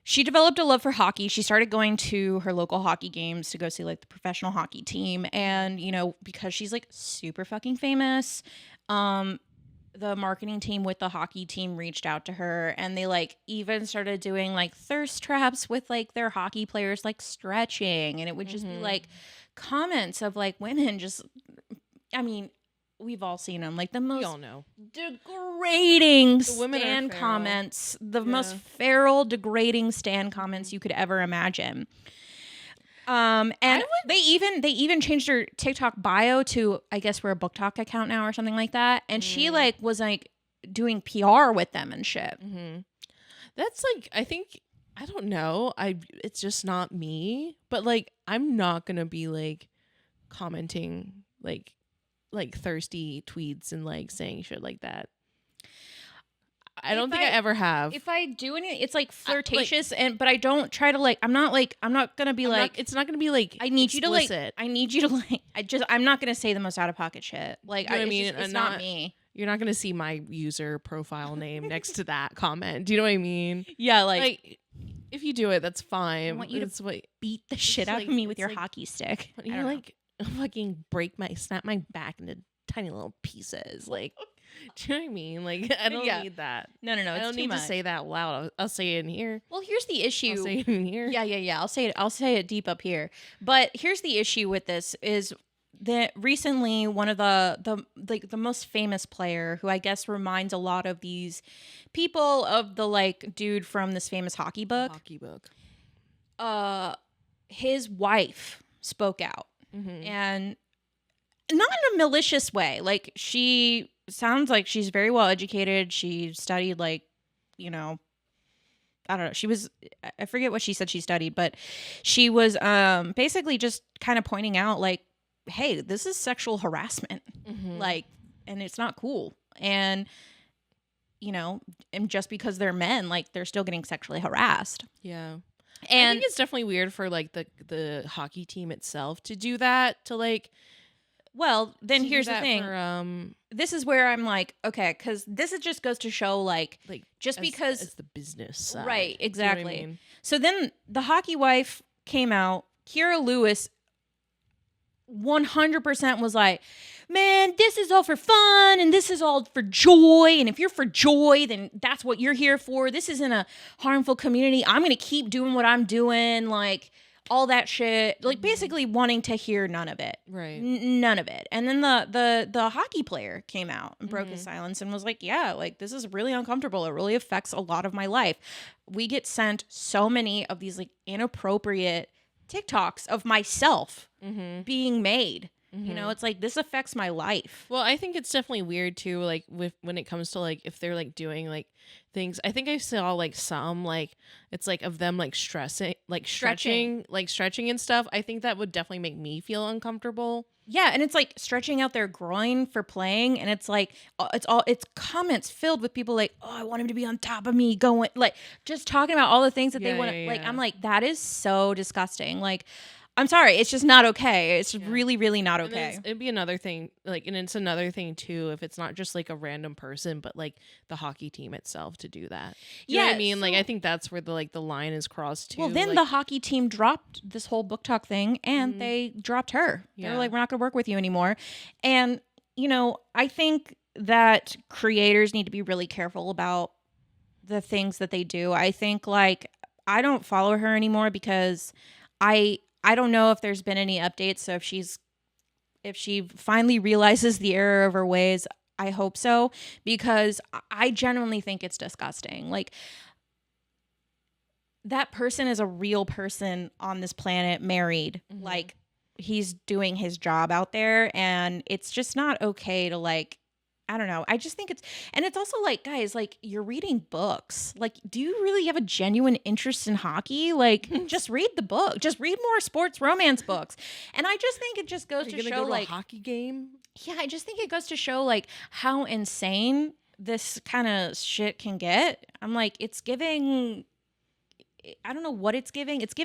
she developed a love for hockey. She started going to her local hockey games to go see like the professional hockey team. And, you know, because she's like super fucking famous, the marketing team with the hockey team reached out to her, and they like even started doing like thirst traps with like their hockey players like stretching, and it would just be like comments of like women just, I mean, we've all seen them, like the most degrading stan comments, the most feral, degrading stan comments you could ever imagine. And they even changed her TikTok bio to, I guess we're a Booktok account now or something like that. And she like was like doing PR with them and shit. Mm-hmm. That's like, I think, I don't know. It's just not me. But like, I'm not gonna be like commenting like thirsty tweets and like saying shit like that. I don't think I ever have. If I do anything, it's like flirtatious, but I don't try to like. I'm not gonna be like. It's not gonna be like. I need explicit. you to like. I need you to like. I'm not gonna say the most out of pocket shit. Like, you know what I mean, it's not me. You're not gonna see my user profile name next to that comment. Do you know what I mean? Yeah, like if you do it, that's fine. I want you to beat the shit out of me with your hockey stick. You like fucking snap my back into tiny little pieces, like. Do you know what I mean? Like, I don't need that. No. I don't need to say that loud. I'll say it in here. Well, here's the issue. I'll say it in here. Yeah. I'll say it deep up here. But here's the issue with this is that recently one of the most famous player, who I guess reminds a lot of these people of the like dude from this famous hockey book. His wife spoke out, and not in a malicious way. Like, she sounds like she's very well educated. She studied, like, you know, I don't know. She was, I forget what she said she studied, but she was basically just kind of pointing out like, hey, this is sexual harassment. Like, and it's not cool. And, you know, and just because they're men, like they're still getting sexually harassed. Yeah. And I think it's definitely weird for like the hockey team itself to do that, to like, well, then to do here's the that thing. for, this is where I'm like, okay, because this just goes to show like just as, because it's the business side. Right, Do you know exactly. what I mean? So then the hockey wife came out. Kierra Lewis 100% was like, man, this is all for fun and this is all for joy. And if you're for joy, then that's what you're here for. This isn't a harmful community. I'm going to keep doing what I'm doing. Like all that shit, like basically wanting to hear none of it. Right. None of it. And then the hockey player came out and broke his silence and was like, yeah, like this is really uncomfortable. It really affects a lot of my life. We get sent so many of these like inappropriate TikToks of myself being made. You know, it's like this affects my life. Well, I think it's definitely weird too, like with when it comes to like if they're like doing like things. I think I saw like some like it's like of them like stretching and stuff. I think that would definitely make me feel uncomfortable. Yeah, and it's like stretching out their groin for playing, and it's like it's comments filled with people like, oh, I want him to be on top of me, going like just talking about all the things that they want to like. I'm like, that is so disgusting. Like, I'm sorry, it's just not okay. It's really, really not okay. It'd be another thing, like, and it's another thing too if it's not just like a random person, but like the hockey team itself to do that. You know what I mean? Like, I think that's where the line is crossed too. Well, then like, the hockey team dropped this whole Booktok thing, and they dropped her. They were like, we're not going to work with you anymore. And you know, I think that creators need to be really careful about the things that they do. I think like I don't follow her anymore because I don't know if there's been any updates. So if she finally realizes the error of her ways, I hope so, because I genuinely think it's disgusting. Like that person is a real person on this planet, married. Like he's doing his job out there, and it's just not okay to like, I don't know. I just think it's also like, guys, like you're reading books. Like, do you really have a genuine interest in hockey? Like, just read the book. Just read more sports romance books. And I just think it just goes to show like a hockey game. Yeah, I just think it goes to show like how insane this kind of shit can get. I'm like, it's giving. I don't know what it's giving. It's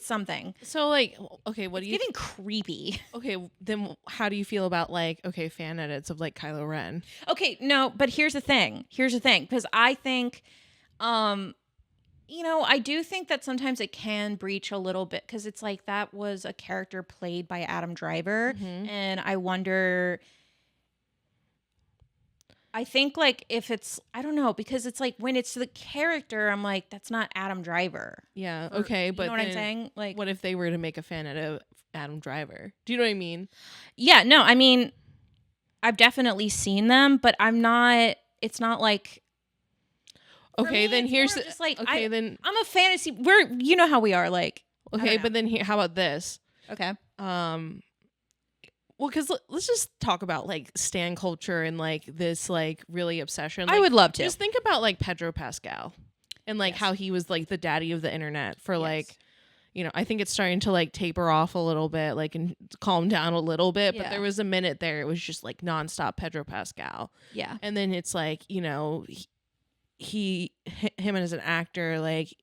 something. So like, okay, what it's do you giving creepy? Okay, then how do you feel about like fan edits of like Kylo Ren? Okay, no, but here's the thing, because I think, you know, I do think that sometimes it can breach a little bit because it's like that was a character played by Adam Driver, and I wonder. I think like if it's, I don't know, because it's like when it's the character, I'm like, that's not Adam Driver. Yeah. Okay. But you know what I'm saying? Like, what if they were to make a fan edit of Adam Driver? Do you know what I mean? Yeah. No, I mean, I've definitely seen them, but it's not like. Okay. Then here's just like, then I'm a fantasy. You know how we are. Like, okay. But then how about this? Okay. Well, because let's just talk about like stan culture and like this like really obsession. Like, I would love to. Just think about like Pedro Pascal and like how he was like the daddy of the internet for like, you know, I think it's starting to like taper off a little bit, like and calm down a little bit. But there was a minute there, it was just like nonstop Pedro Pascal. Yeah. And then it's like, you know, him as an actor, like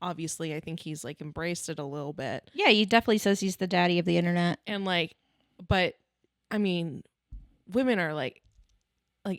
obviously I think he's like embraced it a little bit. Yeah, he definitely says he's the daddy of the internet. And like, but I mean, women are like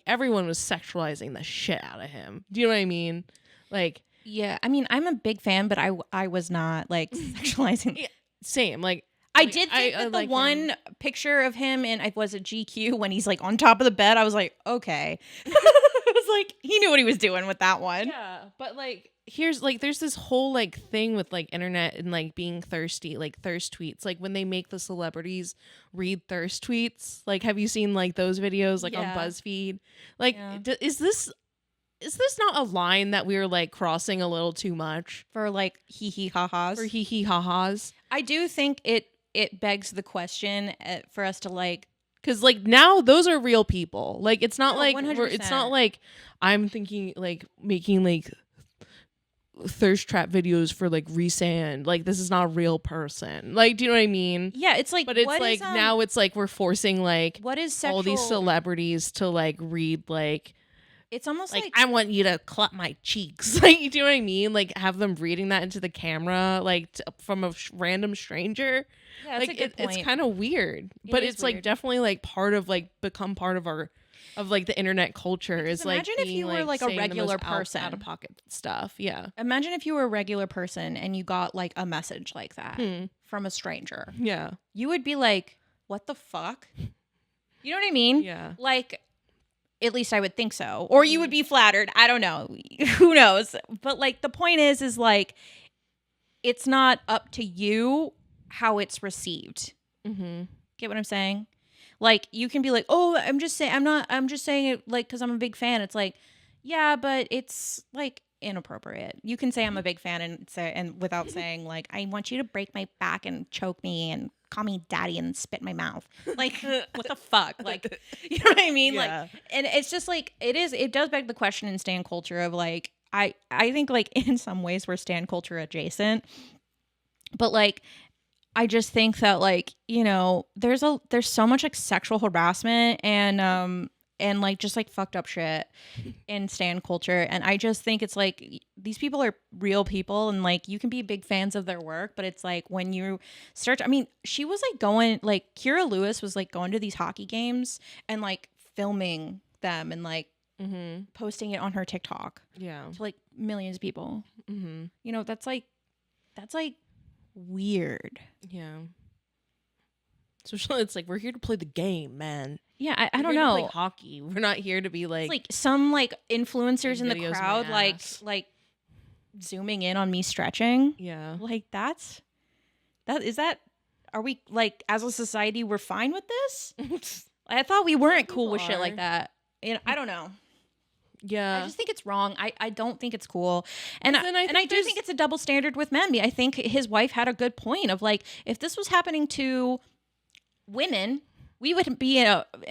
everyone was sexualizing the shit out of him. Do you know what I mean? Like, yeah, I mean, I'm a big fan, but I was not like sexualizing. Yeah, same. Like, I did think that the one picture of him in, was it GQ when he's like on top of the bed? I was like, okay. I was like, he knew what he was doing with that one. Yeah, but like, here's like, there's this whole like thing with like internet and like being thirsty, like thirst tweets. Like when they make the celebrities read thirst tweets. Like, have you seen like those videos like on BuzzFeed? Like, is this not a line that we're like crossing a little too much for like hee hee ha ha's? For hee hee ha ha's. I do think it begs the question for us to like. Because like now those are real people. Like it's not like 100%. it's not like I'm thinking like making like thirst trap videos for like resand. Like this is not a real person. Like, do you know what I mean? Yeah, it's like, but it's what like is, now it's like we're forcing like what is sexual? all these celebrities to like read like. It's almost like like I want you to clap my cheeks. Like, you know what I mean? Like have them reading that into the camera, like from a random stranger. yeah, Like it's kind of weird, but it's weird. like definitely like part of like become part of our of like the internet culture. Because is like imagine if you were like a regular person, out of pocket stuff. Yeah. Imagine if you were a regular person and you got like a message like that from a stranger. Yeah. You would be like, "What the fuck?" You know what I mean? Yeah. Like, at least I would think so. Or you would be flattered. I don't know. Who knows? But like the point is like it's not up to you how it's received. Mm-hmm. Get what I'm saying? Like you can be like, "Oh, I'm just saying it like cuz I'm a big fan." It's like, "Yeah, but it's like inappropriate." You can say I'm a big fan and without saying like, "I want you to break my back and choke me and call me daddy and spit in my mouth." Like, what the fuck? Like, you know what I mean? Yeah. Like, and it's just like it does beg the question in stan culture of like I think like in some ways we're stan culture adjacent. But like I just think that like, you know, there's so much like sexual harassment and like just like fucked up shit in stan culture, and I just think it's like these people are real people and like you can be big fans of their work, but it's like when you start I mean, she was like going like Kierra Lewis was like going to these hockey games and like filming them and like posting it on her TikTok Yeah. to like millions of people. Mm-hmm. You know, that's like weird. Yeah. So it's like we're here to play the game, man. Yeah, I don't We're here to know. play hockey. We're not here to be like It's like some like influencers in the videos of my crowd ass. like zooming in on me stretching. yeah. Like are we like as a society we're fine with this? I thought we weren't cool with shit like that. And I don't know. Yeah. I just think it's wrong. I don't think it's cool. And I do think it's a double standard with men. I think his wife had a good point of like, if this was happening to women, we would be in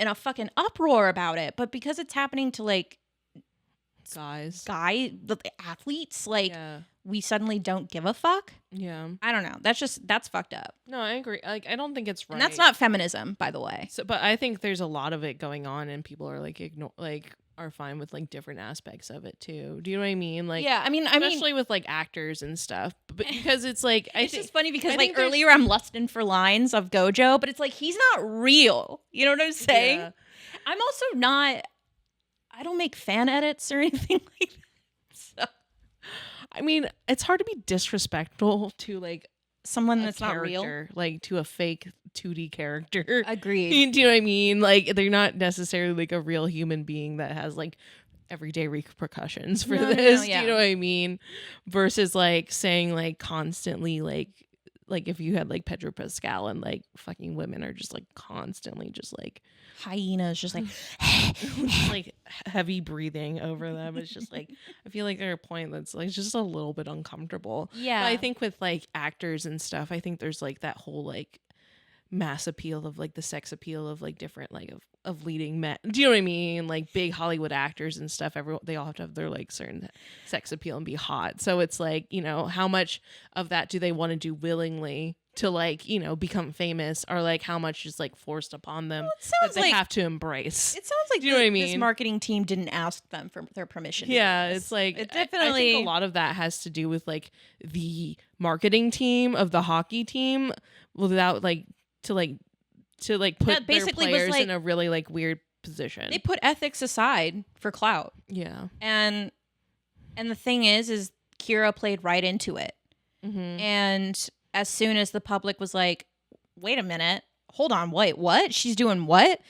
a fucking uproar about it. But because it's happening to like the athletes, like we suddenly don't give a fuck. Yeah. I don't know. That's fucked up. No, I agree. Like I don't think it's right. And that's not feminism, by the way. So, but I think there's a lot of it going on, and people are like are fine with like different aspects of it too. Do you know what I mean? Like, yeah, I mean, especially with like actors and stuff. But because it's like, it's just funny because like earlier I'm lusting for lines of Gojo, but it's like he's not real. You know what I'm saying? Yeah. I'm also not. I don't make fan edits or anything like that. So. I mean, it's hard to be disrespectful to like someone that's not real, like to a fake 2D character. Agreed. Do you know what I mean? Like they're not necessarily like a real human being that has like everyday repercussions for this. No, yeah. Do you know what I mean? Versus like saying like constantly like if you had like Pedro Pascal and like fucking women are just like constantly just like hyenas, just like like heavy breathing over them. It's just like I feel like they're a point that's like just a little bit uncomfortable. Yeah. But I think with like actors and stuff, I think there's like that whole like mass appeal of like the sex appeal of like different like of leading men. Do you know what I mean? Like big Hollywood actors and stuff. They all have to have their like certain sex appeal and be hot. So it's like, you know, how much of that do they want to do willingly to like, you know, become famous, or like how much is like forced upon them that they have to embrace. It sounds like do you know what I mean? This marketing team didn't ask them for their permission. Yeah, it's like it definitely. I think a lot of that has to do with like the marketing team of the hockey team without like to put their players in a really like weird position. They put ethics aside for clout. Yeah. And the thing is Kierra played right into it. Mm-hmm. And as soon as the public was like, wait a minute, hold on, wait, what? She's doing what?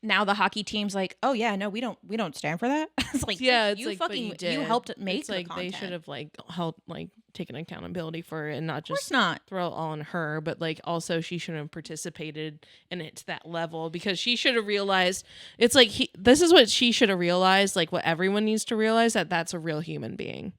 Now the hockey team's like, oh yeah, no, we don't stand for that. It's like, yeah, it's you like, fucking you helped make it's like content. They should have like helped like taken accountability for it and not just not throw it all on her, but like also she shouldn't have participated in it to that level, because she should have realized it's like this is what she should have realized, like what everyone needs to realize, that that's a real human being.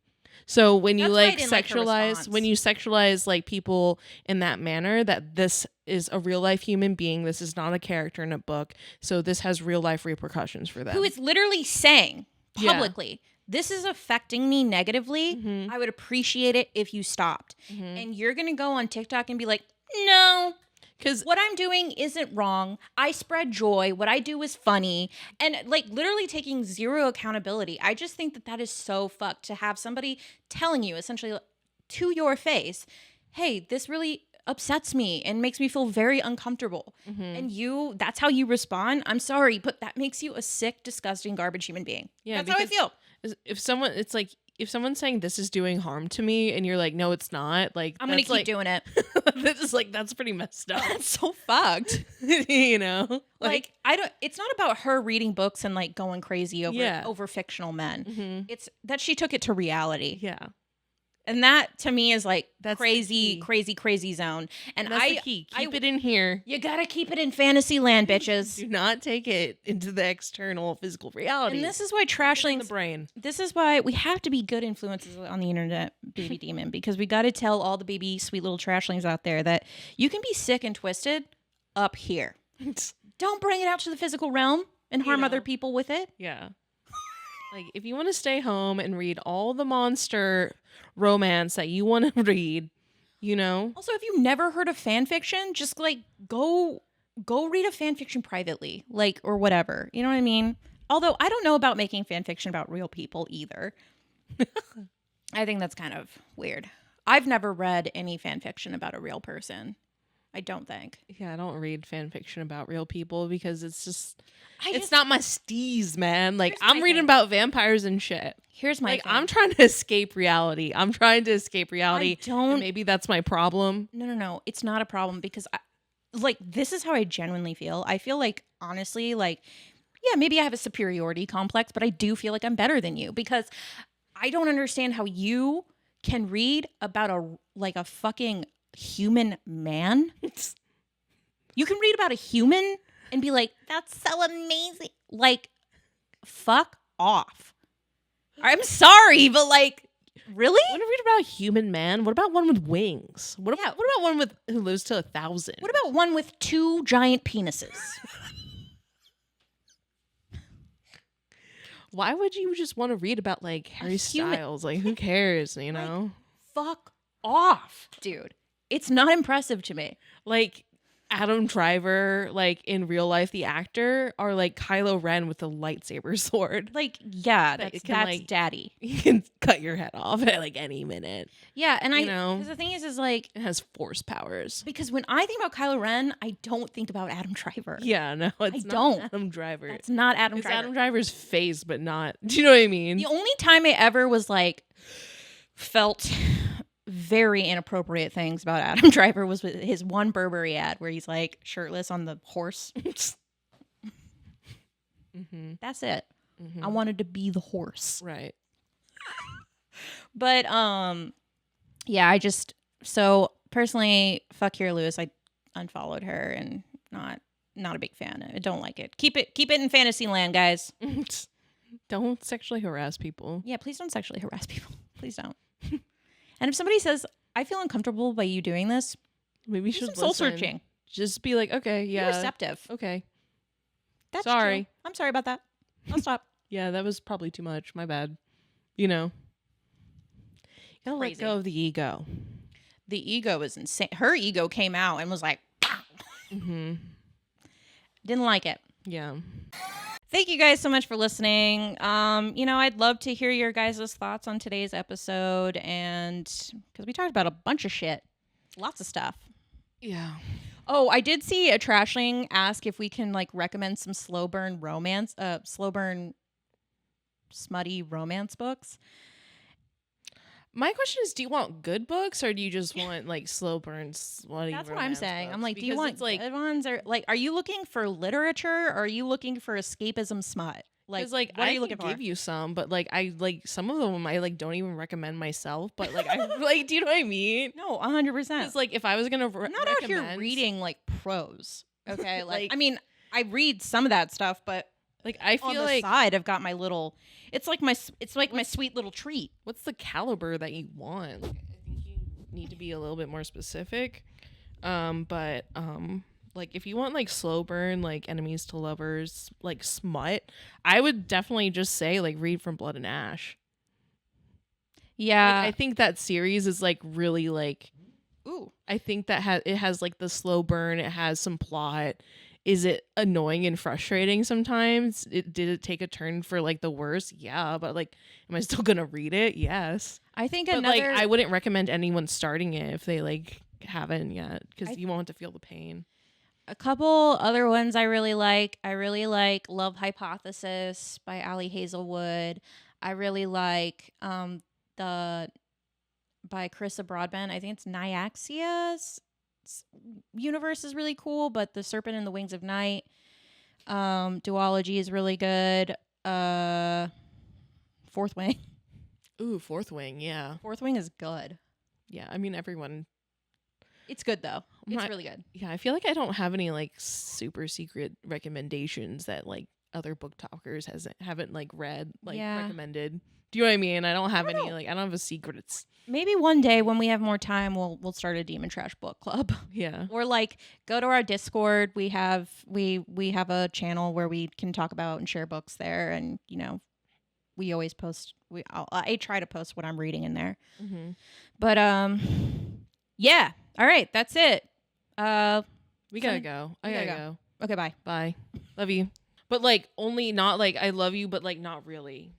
So when you like sexualize like people in that manner, that this is a real life human being, this is not a character in a book, so this has real life repercussions for them. Who is literally saying publicly, this is affecting me negatively. Mm-hmm. I would appreciate it if you stopped. Mm-hmm. And you're going to go on TikTok and be like, no, Because what I'm doing isn't wrong. I spread joy. What I do is funny. And like literally taking zero accountability. I just think that that is so fucked to have somebody telling you essentially to your face, hey, this really upsets me and makes me feel very uncomfortable. Mm-hmm. And that's how you respond. I'm sorry, but that makes you a sick, disgusting, garbage human being. Yeah, that's how I feel. if someone's saying this is doing harm to me and you're like, no, it's not, like, I'm going to keep doing it. That's pretty messed up. That's so fucked. You know? Like it's not about her reading books and like going crazy over fictional men. Mm-hmm. It's that she took it to reality. Yeah. And that to me is like That's crazy zone. And that's the key. Keep it in here. You gotta keep it in fantasy land, bitches. Do not take it into the external physical reality. And this is why in the trashlings. brain. This is why we have to be good influences on the internet, baby demon, because we got to tell all the baby sweet little trashlings out there that you can be sick and twisted up here. Don't bring it out to the physical realm and harm other people with it. Yeah. Like, if you want to stay home and read all the monster romance that you want to read, you know? Also, if you've never heard of fan fiction, just like go read a fan fiction privately, like, or whatever. You know what I mean? Although I don't know about making fan fiction about real people either. I think that's kind of weird. I've never read any fan fiction about a real person. I don't think. Yeah, I don't read fan fiction about real people because it's just... It's it's not my steez, man. Like, Here's my I'm reading thing. about vampires and shit. Here's my Like, thing. I'm trying to escape reality. And maybe that's my problem. No. It's not a problem because this is how I genuinely feel. I feel like, honestly, like, yeah, maybe I have a superiority complex, but I do feel like I'm better than you because I don't understand how you can read about a fucking human man. You can read about a human and be like, that's so amazing. Like, fuck off. I'm sorry, but like, really? I want to read about a human man. What about one with wings? What about one who lives to 1,000? What about one with 2 giant penises? Why would you just want to read about like Harry Styles? Like, who cares, you know? Fuck off, dude. It's not impressive to me. Like, Adam Driver, like in real life, the actor, or like Kylo Ren with a lightsaber sword. Like, yeah, that's like, daddy. He can cut your head off at like any minute. Yeah, and know, because the thing is like, it has force powers. Because when I think about Kylo Ren, I don't think about Adam Driver. Yeah, no, it's not Adam Driver. That's not Adam it's Driver. Adam Driver's face, but not. Do you know what I mean? The only time I ever was like felt very inappropriate things about Adam Driver was with his one Burberry ad where he's like shirtless on the horse. Mm-hmm. That's it. Mm-hmm. I wanted to be the horse. Right. But yeah, so personally, fuck Kierra Lewis. I unfollowed her and not a big fan. I don't like it. Keep it in fantasy land, guys. Don't sexually harass people. Yeah, please don't sexually harass people. Please don't. And if somebody says, I feel uncomfortable by you doing this, maybe you should soul searching. Just be like, okay, yeah. Be receptive. Okay. That's sorry. True. I'm sorry about that. I'll stop. Yeah, that was probably too much. My bad. You know. You gotta let go of the ego. The ego is insane. Her ego came out and was like, mm-hmm. Didn't like it. Yeah. Thank you guys so much for listening. I'd love to hear your guys' thoughts on today's episode, and because we talked about a bunch of shit, lots of stuff. Yeah. Oh, I did see a trashling ask if we can like recommend some slow burn smutty romance books. My question is, do you want good books or do you just want like slow burn slutty? That's what I'm saying. Books? I'm like, do you want like good ones, or like, are you looking for literature or are you looking for escapism smut? Like what are you looking for? Give you some, but like I like some of them I like don't even recommend myself. But like I like, do you know what I mean? No, 100%. Because like if I was gonna, I'm not out here reading like prose. Okay, like I mean, I read some of that stuff, but like I feel on the like side I've got my little. It's like my sweet little treat. What's the caliber that you want? Like, I think you need to be a little bit more specific. Like like if you want like slow burn, like enemies to lovers, like smut, I would definitely just say like read From Blood and Ash. Yeah. Like, I think that series is like really like, Ooh. I think that it has like the slow burn, it has some plot. Is it annoying and frustrating sometimes? Did it take a turn for like the worse? Yeah, but like, am I still gonna read it? Yes. I think But another. like, I wouldn't recommend anyone starting it if they like haven't yet, because you won't have to feel the pain. A couple other ones I really like. I really like Love Hypothesis by Ali Hazelwood. I really like the by Carissa Broadbent. I think it's Nyaxia's universe is really cool, but The Serpent and the Wings of Night duology is really good. Fourth Wing. Ooh, Fourth Wing, yeah. Fourth Wing is good. Yeah, I mean everyone. It's good though. It's really good. Yeah, I feel like I don't have any like super secret recommendations that like other BookTokers haven't like read, like recommended. Do you know what I mean? I don't have I don't have a secrets. Maybe one day when we have more time, we'll start a Demon Trash book club. Yeah. Or like go to our Discord. We have a channel where we can talk about and share books there, and you know, we always post. I try to post what I'm reading in there. Mm-hmm. But yeah. All right, that's it. We gotta go. I gotta go. Okay, bye. Bye. Love you. But like only not like I love you, but like not really.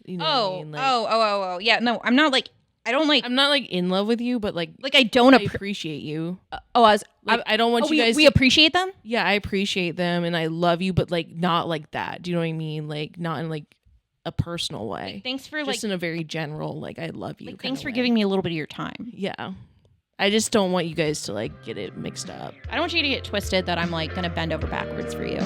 You know what I mean? Like, oh. Yeah, no, I'm not like I'm not like in love with you, but like I don't appreciate you. I don't want you guys. We appreciate them. Yeah, I appreciate them and I love you, but like not like that. Do you know what I mean? Like not in like a personal way. Like, thanks for just in a very general like I love you. Like, thanks for giving me a little bit of your time. Yeah. I just don't want you guys to like get it mixed up. I don't want you to get twisted that I'm like gonna bend over backwards for you.